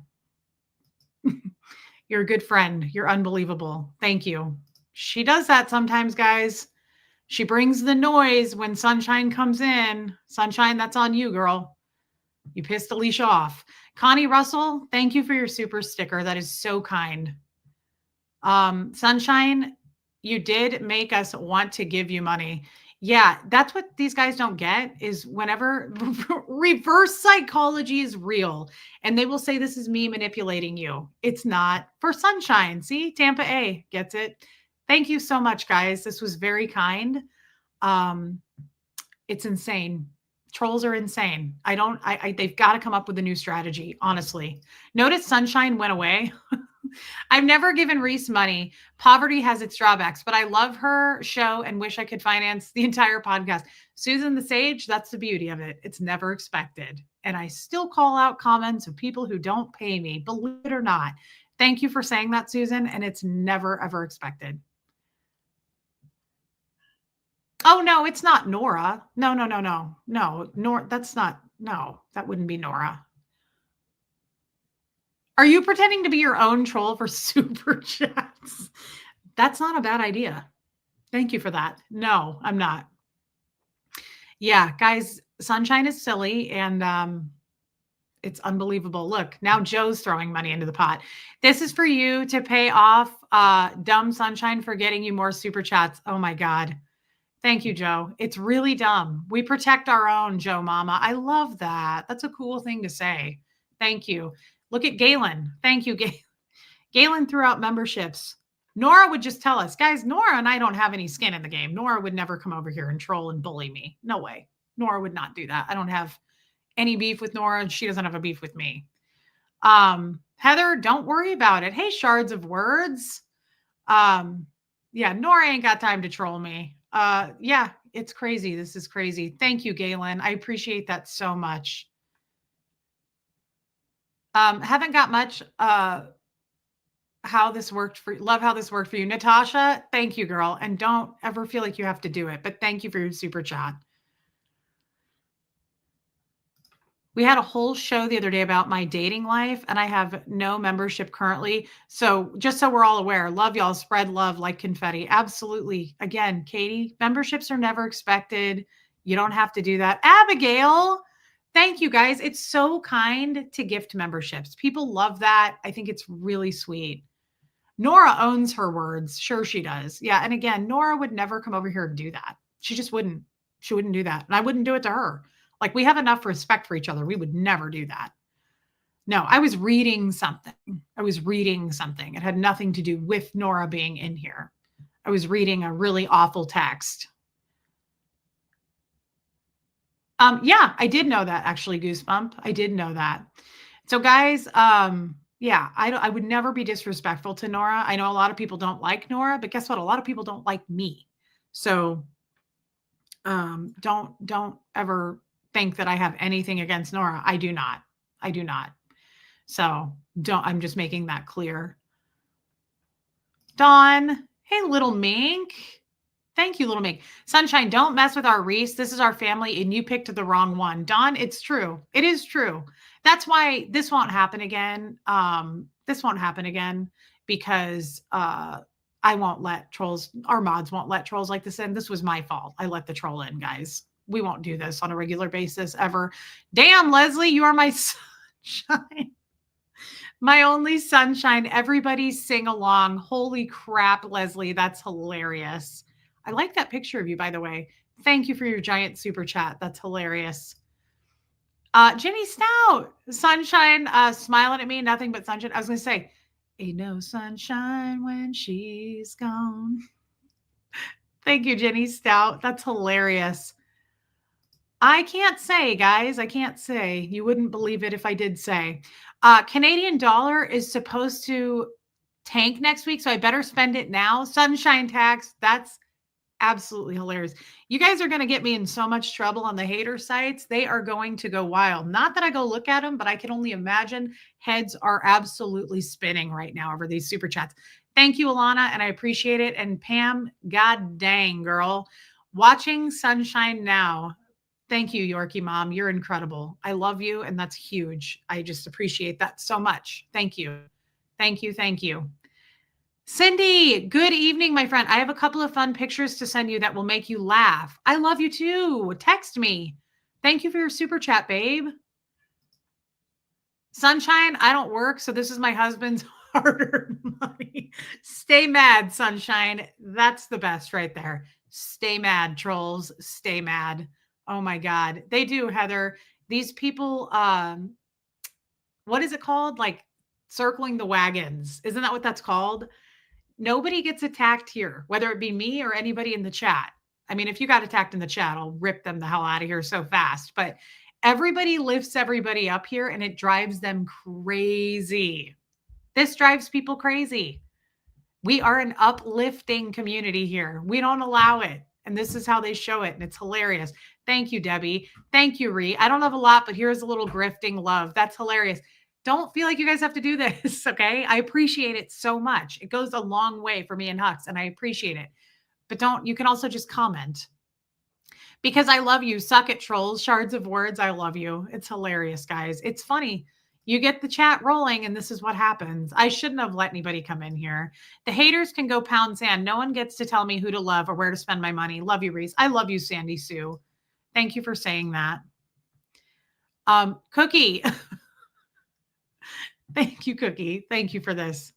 Speaker 1: You're a good friend. You're unbelievable. Thank you. She does that sometimes, guys. She brings the noise when Sunshine comes in. Sunshine, that's on you, girl. You pissed Alicia off. Connie Russell, thank you for your super sticker. That is so kind. Sunshine, you did make us want to give you money. Yeah, that's what these guys don't get is whenever reverse psychology is real and they will say this is me manipulating you. It's not for Sunshine. See, Tampa A gets it. Thank you so much, guys. This was very kind. Um, it's insane. Trolls are insane. They've got to come up with a new strategy, honestly. Notice Sunshine went away. I've never given Reese money. Poverty has its drawbacks, but I love her show and wish I could finance the entire podcast. Susan the Sage, that's the beauty of it. It's never expected. And I still call out comments of people who don't pay me, believe it or not. Thank you for saying that, Susan. And it's never, ever expected. Oh, no, it's not Nora. No, no, no, no. No, Nora, that's not, no, that wouldn't be Nora. Are you pretending to be your own troll for super chats? That's not a bad idea. Thank you for that. No, I'm not. Yeah, guys, Sunshine is silly and it's unbelievable. Look, now Joe's throwing money into the pot. This is for you to pay off dumb Sunshine for getting you more super chats. Oh my God. Thank you, Joe. It's really dumb. We protect our own, Joe Mama. I love that. That's a cool thing to say. Thank you. Look at Galen. Thank you, Galen threw out memberships. Nora would just tell us, guys, Nora and I don't have any skin in the game. Nora would never come over here and troll and bully me. No way. Nora would not do that. I don't have any beef with Nora and she doesn't have a beef with me. Heather, don't worry about it. Hey, shards of words. Yeah, Nora ain't got time to troll me. Yeah, it's crazy. This is crazy. Thank you, Galen. I appreciate that so much. Haven't got much how this worked for love how this worked for you. Natasha, thank you, girl. And don't ever feel like you have to do it, but thank you for your super chat. We had a whole show the other day about my dating life, and I have no membership currently. So just so we're all aware, love y'all, spread love like confetti. Absolutely. Again, Katie, memberships are never expected. You don't have to do that. Abigail, thank you guys. It's so kind to gift memberships. People love that. I think it's really sweet. Nora owns her words. Sure, she does. Yeah. And again, Nora would never come over here and do that. She just wouldn't. She wouldn't do that. And I wouldn't do it to her. Like we have enough respect for each other. We would never do that. No, I was reading something. It had nothing to do with Nora being in here. I was reading a really awful text. Yeah, I did know that actually, Goosebump. I did know that. So guys, yeah, I would never be disrespectful to Nora. I know a lot of people don't like Nora, but guess what? A lot of people don't like me. So don't ever think that I have anything against Nora. I do not. I do not. So I'm just making that clear. Dawn, hey, little mink. Thank you, little mink. Sunshine, don't mess with our Reese. This is our family, and you picked the wrong one. Dawn, it's true. It is true. That's why this won't happen again. This won't happen again because I won't let trolls, our mods won't let trolls like this in. This was my fault. I let the troll in, guys. we won't do this on a regular basis ever. Damn, Leslie, you are my sunshine. My only sunshine. Everybody sing along. Holy crap, Leslie. That's hilarious. I like that picture of you, by the way. Thank you for your giant super chat. That's hilarious. Jenny Stout, sunshine, smiling at me, nothing but sunshine. I was going to say, ain't no sunshine when she's gone. Thank you, Jenny Stout. That's hilarious. I can't say, guys. I can't say. You wouldn't believe it if I did say. Canadian dollar is supposed to tank next week, so I better spend it now. Sunshine tax, that's absolutely hilarious. You guys are going to get me in so much trouble on the hater sites. They are going to go wild. Not that I go look at them, but I can only imagine heads are absolutely spinning right now over these super chats. Thank you, Alana, and I appreciate it. And Pam, god dang, girl. Watching Sunshine now. Thank you, Yorkie Mom. You're incredible. I love you, and that's huge. I just appreciate that so much. Thank you. Thank you. Thank you. Cindy, good evening, my friend. I have a couple of fun pictures to send you that will make you laugh. I love you too. Text me. Thank you for your super chat, babe. Sunshine, I don't work, so this is my husband's hard-earned money. Stay mad, Sunshine. That's the best right there. Stay mad, trolls. Stay mad. Oh my God. They do, Heather. These people, what is it called? Like circling the wagons. Isn't that what that's called? Nobody gets attacked here, whether it be me or anybody in the chat. I mean, if you got attacked in the chat, I'll rip them the hell out of here so fast. But everybody lifts everybody up here and it drives them crazy. This drives people crazy. We are an uplifting community here. We don't allow it. And this is how they show it. And it's hilarious. Thank you, Debbie. Thank you, Ree. I don't have a lot, but here's a little grifting love. That's hilarious. Don't feel like you guys have to do this, okay? I appreciate it so much. It goes a long way for me and Hux, and I appreciate it. But you can also just comment. Because I love you. Suck it, trolls. Shards of words. I love you. It's hilarious, guys. It's funny. You get the chat rolling, and this is what happens. I shouldn't have let anybody come in here. The haters can go pound sand. No one gets to tell me who to love or where to spend my money. Love you, Reese. I love you, Sandy Sue. Thank you for saying that. Cookie. Thank you, Cookie. Thank you for this.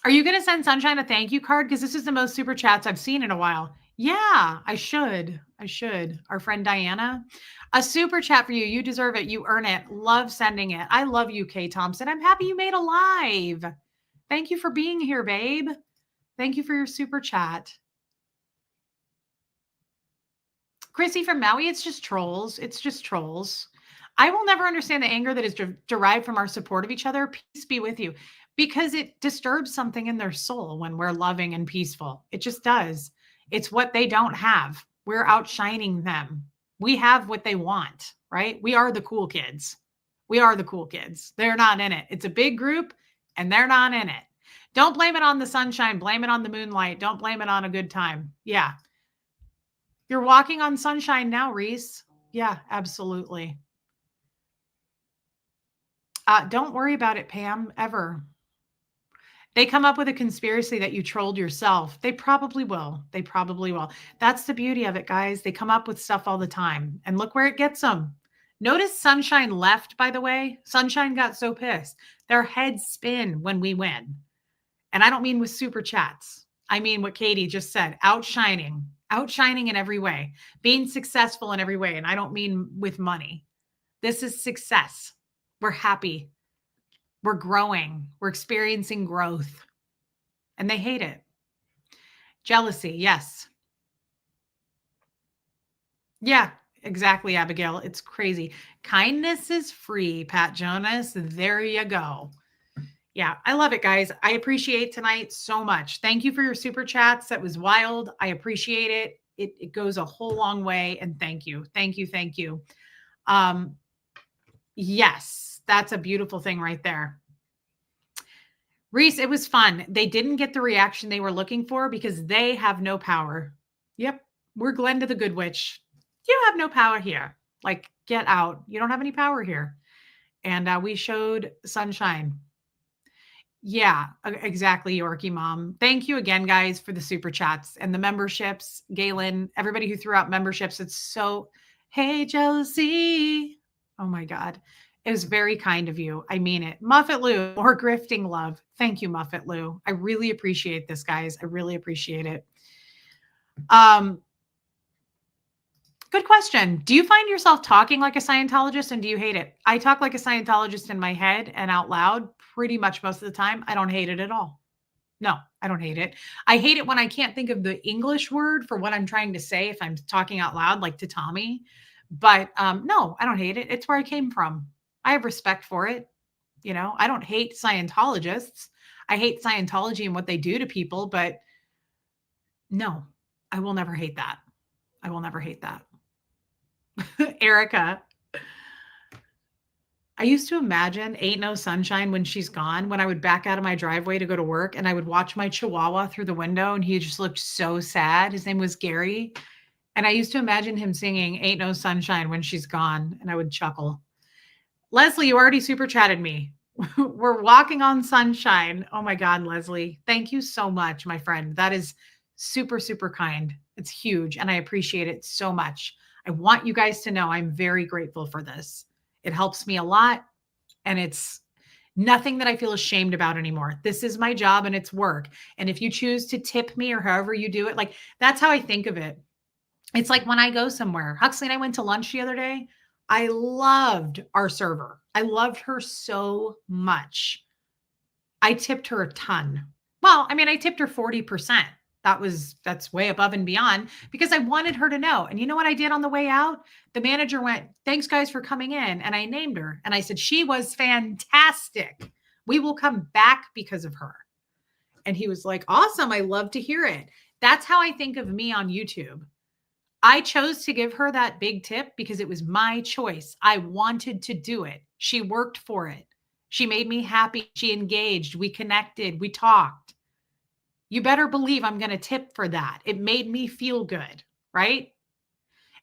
Speaker 1: Are you going to send Sunshine a thank you card? Because this is the most super chats I've seen in a while. Yeah, I should. Our friend Diana. A super chat for you. You deserve it. You earn it. Love sending it. I love you, Kay Thompson. I'm happy you made a live. Thank you for being here, babe. Thank you for your super chat. Chrissy from Maui, it's just trolls. It's just trolls. I will never understand the anger that is derived from our support of each other. Peace be with you. Because it disturbs something in their soul when we're loving and peaceful. It just does. It's what they don't have. We're outshining them. We have what they want, right? We are the cool kids. We are the cool kids. They're not in it. It's a big group and they're not in it. Don't blame it on the sunshine. Blame it on the moonlight. Don't blame it on a good time. Yeah. You're walking on sunshine now, Reese. Yeah, absolutely. Don't worry about it, Pam, ever. They come up with a conspiracy that you trolled yourself. They probably will. They probably will. That's the beauty of it, guys. They come up with stuff all the time. And look where it gets them. Notice Sunshine left, by the way. Sunshine got so pissed. Their heads spin when we win. And I don't mean with super chats. I mean what Katie just said. Outshining in every way. Being successful in every way. And I don't mean with money. This is success. We're happy. We're growing. We're experiencing growth. And they hate it. Jealousy, yes. Yeah, exactly, Abigail. It's crazy. Kindness is free, Pat Jonas. There you go. Yeah, I love it, guys. I appreciate tonight so much. Thank you for your super chats. That was wild. I appreciate it. It goes a whole long way. And thank you. Thank you. Thank you. Yes, that's a beautiful thing right there. Reese, it was fun. They didn't get the reaction they were looking for because they have no power. Yep. We're Glenda the Good Witch. You have no power here. Like, get out. You don't have any power here. And we showed sunshine. Yeah, exactly, Yorkie mom. Thank you again, guys, for the super chats and the memberships. Galen, everybody who threw out memberships. It's so, hey, jealousy. Oh my God. It was very kind of you. I mean it. Muffet Lou, more grifting love. Thank you, Muffet Lou. I really appreciate this, guys. I really appreciate it. Um, Good question. Do you find yourself talking like a Scientologist and do you hate it? I talk like a Scientologist in my head and out loud pretty much most of the time. I don't hate it at all. No, I don't hate it. I hate it when I can't think of the English word for what I'm trying to say if I'm talking out loud, like to Tommy. But no, I don't hate it. It's where I came from. I have respect for it. You know, I don't hate Scientologists. I hate Scientology and what they do to people, but no, I will never hate that. I will never hate that. Erica, I used to imagine Ain't No Sunshine when she's gone, when I would back out of my driveway to go to work and I would watch my chihuahua through the window and he just looked so sad. His name was Gary. And I used to imagine him singing Ain't No Sunshine when she's gone and I would chuckle. Leslie, you already super chatted me. We're walking on sunshine. Oh my God, Leslie. Thank you so much, my friend. That is super, super kind. It's huge and I appreciate it so much. I want you guys to know I'm very grateful for this. It helps me a lot and it's nothing that I feel ashamed about anymore. This is my job and it's work. And if you choose to tip me or however you do it, like that's how I think of it. It's like when I go somewhere. Huxley and I went to lunch the other day. I loved our server. I loved her so much. I tipped her a ton. Well, I mean, I tipped her 40%. That's way above and beyond because I wanted her to know. And you know what I did on the way out? The manager went, "Thanks guys for coming in." And I named her and I said, "She was fantastic. We will come back because of her." And he was like, "Awesome. I love to hear it." That's how I think of me on YouTube. I chose to give her that big tip because it was my choice. I wanted to do it. She worked for it. She made me happy. She engaged. We connected. We talked. You better believe I'm going to tip for that. It made me feel good, right?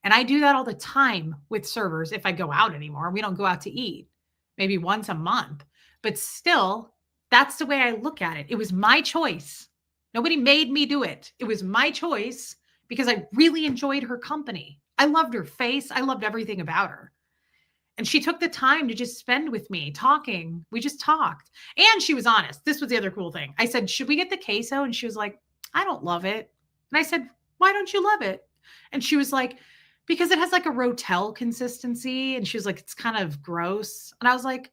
Speaker 1: And I do that all the time with servers if I go out anymore. We don't go out to eat, maybe once a month. But still, that's the way I look at it. It was my choice. Nobody made me do it. It was my choice because I really enjoyed her company. I loved her face. I loved everything about her. And she took the time to just spend with me talking. We just talked. And she was honest. This was the other cool thing. I said, "Should we get the queso?" And she was like, "I don't love it." And I said, "Why don't you love it?" And she was like, "Because it has like a Rotel consistency." And she was like, "It's kind of gross." And I was like,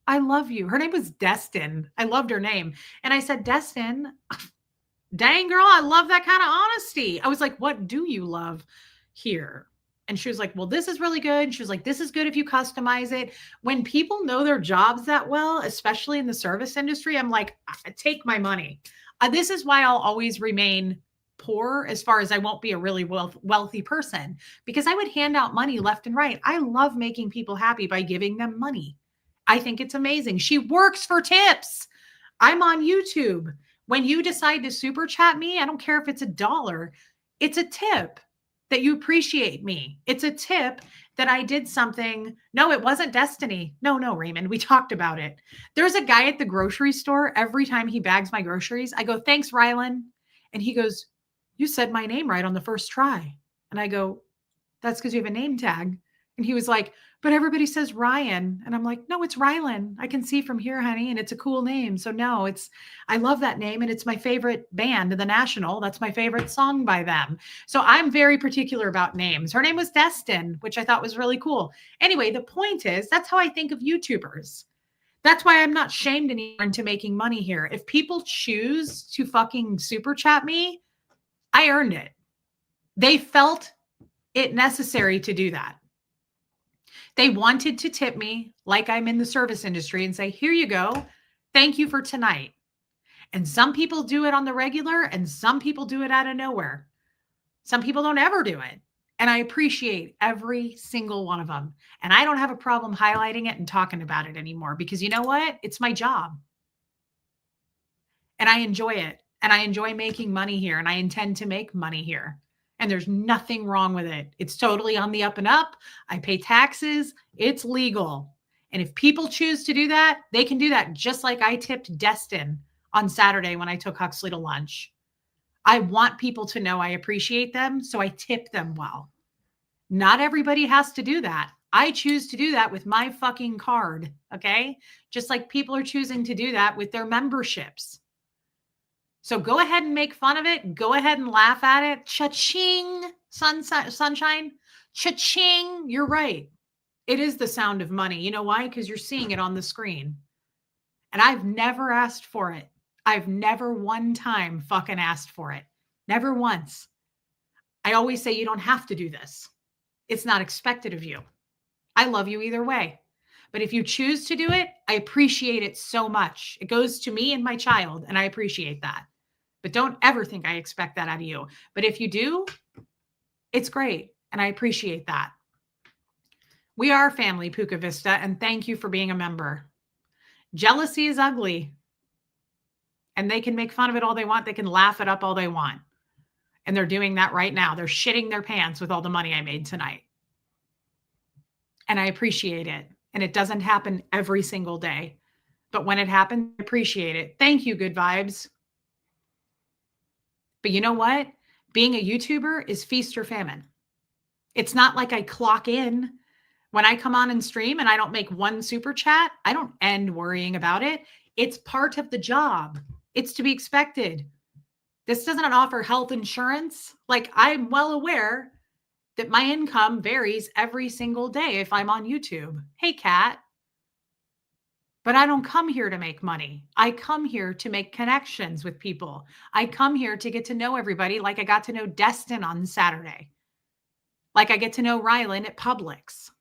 Speaker 1: "I love you." Her name was Destin. I loved her name. And I said, "Destin, dang girl, I love that kind of honesty." I was like, "What do you love here?" And she was like, "Well, this is really good." She was like, "This is good if you customize it." When people know their jobs that well, especially in the service industry, I'm like, take my money. This is why I'll always remain poor as far as I won't be a really wealthy person because I would hand out money left and right. I love making people happy by giving them money. I think it's amazing. She works for tips. I'm on YouTube. When you decide to super chat me, I don't care if it's $1, it's a tip that you appreciate me. It's a tip that I did something. No, it wasn't Destiny. No, Raymond, we talked about it. There's a guy at the grocery store. Every time he bags my groceries, I go, "Thanks, Rylan." And he goes, "You said my name right on the first try." And I go, "That's because you have a name tag." And he was like, "But everybody says Ryan." And I'm like, "No, it's Rylan. I can see from here, honey. And it's a cool name. So no, I love that name. And it's my favorite band, The National. That's my favorite song by them. So I'm very particular about names. Her name was Destin, which I thought was really cool. Anyway, the point is, that's how I think of YouTubers. That's why I'm not shamed anymore into making money here. If people choose to fucking super chat me, I earned it. They felt it necessary to do that. They wanted to tip me like I'm in the service industry and say, "Here you go. Thank you for tonight." And some people do it on the regular and some people do it out of nowhere. Some people don't ever do it. And I appreciate every single one of them. And I don't have a problem highlighting it and talking about it anymore because you know what? It's my job. And I enjoy it. And I enjoy making money here. And I intend to make money here. And there's nothing wrong with it. It's totally on the up and up. I pay taxes. It's legal. And if people choose to do that, they can do that just like I tipped Destin on Saturday when I took Huxley to lunch. I want people to know I appreciate them, so I tip them well. Not everybody has to do that. I choose to do that with my fucking card, okay? Just like people are choosing to do that with their memberships. So go ahead and make fun of it. Go ahead and laugh at it. Cha-ching, sunshine. Cha-ching. You're right. It is the sound of money. You know why? Because you're seeing it on the screen. And I've never asked for it. I've never one time fucking asked for it. Never once. I always say you don't have to do this. It's not expected of you. I love you either way. But if you choose to do it, I appreciate it so much. It goes to me and my child, and I appreciate that. But don't ever think I expect that out of you. But if you do, it's great. And I appreciate that. We are family, Puka Vista, and thank you for being a member. Jealousy is ugly. And they can make fun of it all they want. They can laugh it up all they want. And they're doing that right now. They're shitting their pants with all the money I made tonight. And I appreciate it. And it doesn't happen every single day. But when it happens, I appreciate it. Thank you, good vibes. But you know what? Being a YouTuber is feast or famine. It's not like I clock in. When I come on and stream and I don't make one super chat, I don't end worrying about it. It's part of the job. It's to be expected. This doesn't offer health insurance. Like, I'm well aware that my income varies every single day if I'm on YouTube. Hey, Kat. But I don't come here to make money. I come here to make connections with people. I come here to get to know everybody like I got to know Destin on Saturday. Like I get to know Rylan at Publix.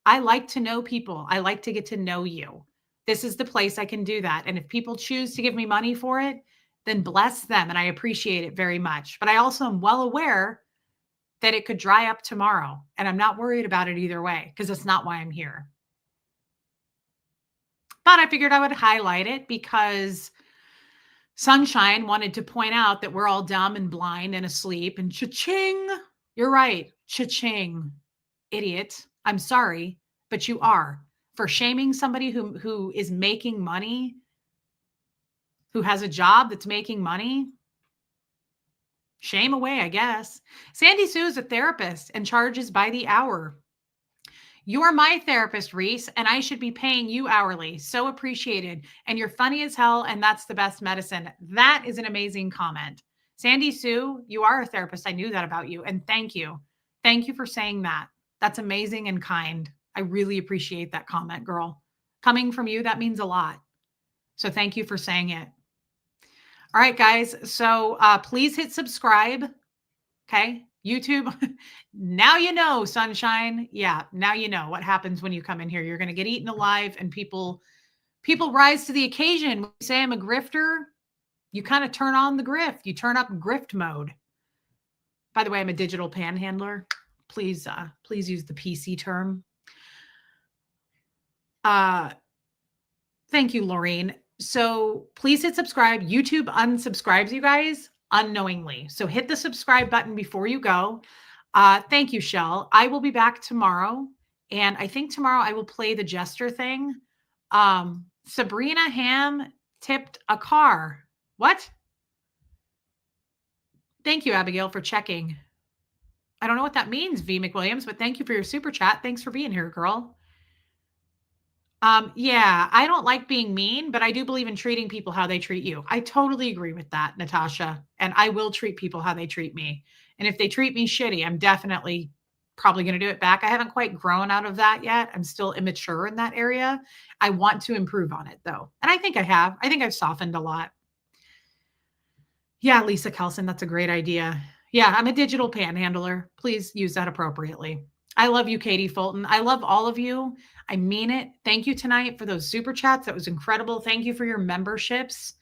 Speaker 1: I like to know people. I like to get to know you. This is the place I can do that. And if people choose to give me money for it, then bless them. And I appreciate it very much. But I also am well aware that it could dry up tomorrow. And I'm not worried about it either way, because it's not why I'm here. But I figured I would highlight it because Sunshine wanted to point out that we're all dumb and blind and asleep and cha-ching. You're right. Cha-ching. Idiot. I'm sorry, but you are. For shaming somebody who is making money, who has a job that's making money, shame away, I guess. Sandy Sue is a therapist and charges by the hour. You're my therapist, Reese, and I should be paying you hourly. So appreciated. And you're funny as hell, and that's the best medicine. That is an amazing comment. Sandy Sue, you are a therapist. I knew that about you. And thank you. Thank you for saying that. That's amazing and kind. I really appreciate that comment, girl. Coming from you, that means a lot. So thank you for saying it. All right, guys. So please hit subscribe. Okay. YouTube. Now you know, Sunshine. Yeah. Now you know what happens when you come in here. You're going to get eaten alive, and people rise to the occasion. When you say I'm a grifter, you kind of turn on the grift. You turn up grift mode. By the way, I'm a digital panhandler. Please use the PC term. Thank you, Laureen. So please hit subscribe. YouTube unsubscribes you guys unknowingly. So hit the subscribe button before you go. Thank you, Shell. I will be back tomorrow. And I think tomorrow I will play the Jester thing. Sabrina Ham tipped a car. What? Thank you, Abigail, for checking. I don't know what that means, V. McWilliams, but thank you for your super chat. Thanks for being here, girl. Yeah, I don't like being mean, but I do believe in treating people how they treat you. I totally agree with that, Natasha. And I will treat people how they treat me. And if they treat me shitty, I'm definitely probably going to do it back. I haven't quite grown out of that yet. I'm still immature in that area. I want to improve on it, though. And I think I have. I think I've softened a lot. Yeah, Lisa Kelson, that's a great idea. Yeah, I'm a digital panhandler. Please use that appropriately. I love you, Katie Fulton. I love all of you. I mean it. Thank you tonight for those super chats. That was incredible. Thank you for your memberships.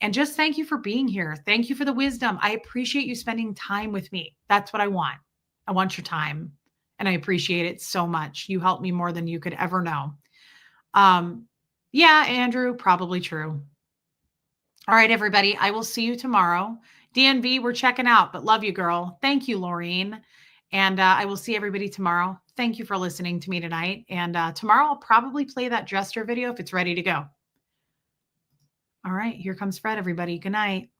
Speaker 1: And just thank you for being here. Thank you for the wisdom. I appreciate you spending time with me. That's what I want. I want your time. And I appreciate it so much. You helped me more than you could ever know. Yeah, Andrew, probably true. All right, everybody. I will see you tomorrow. DNV, we're checking out, but love you, girl. Thank you, Laureen. And I will see everybody tomorrow. Thank you for listening to me tonight. And tomorrow I'll probably play that Jester video if it's ready to go. All right, here comes Fred, everybody. Good night.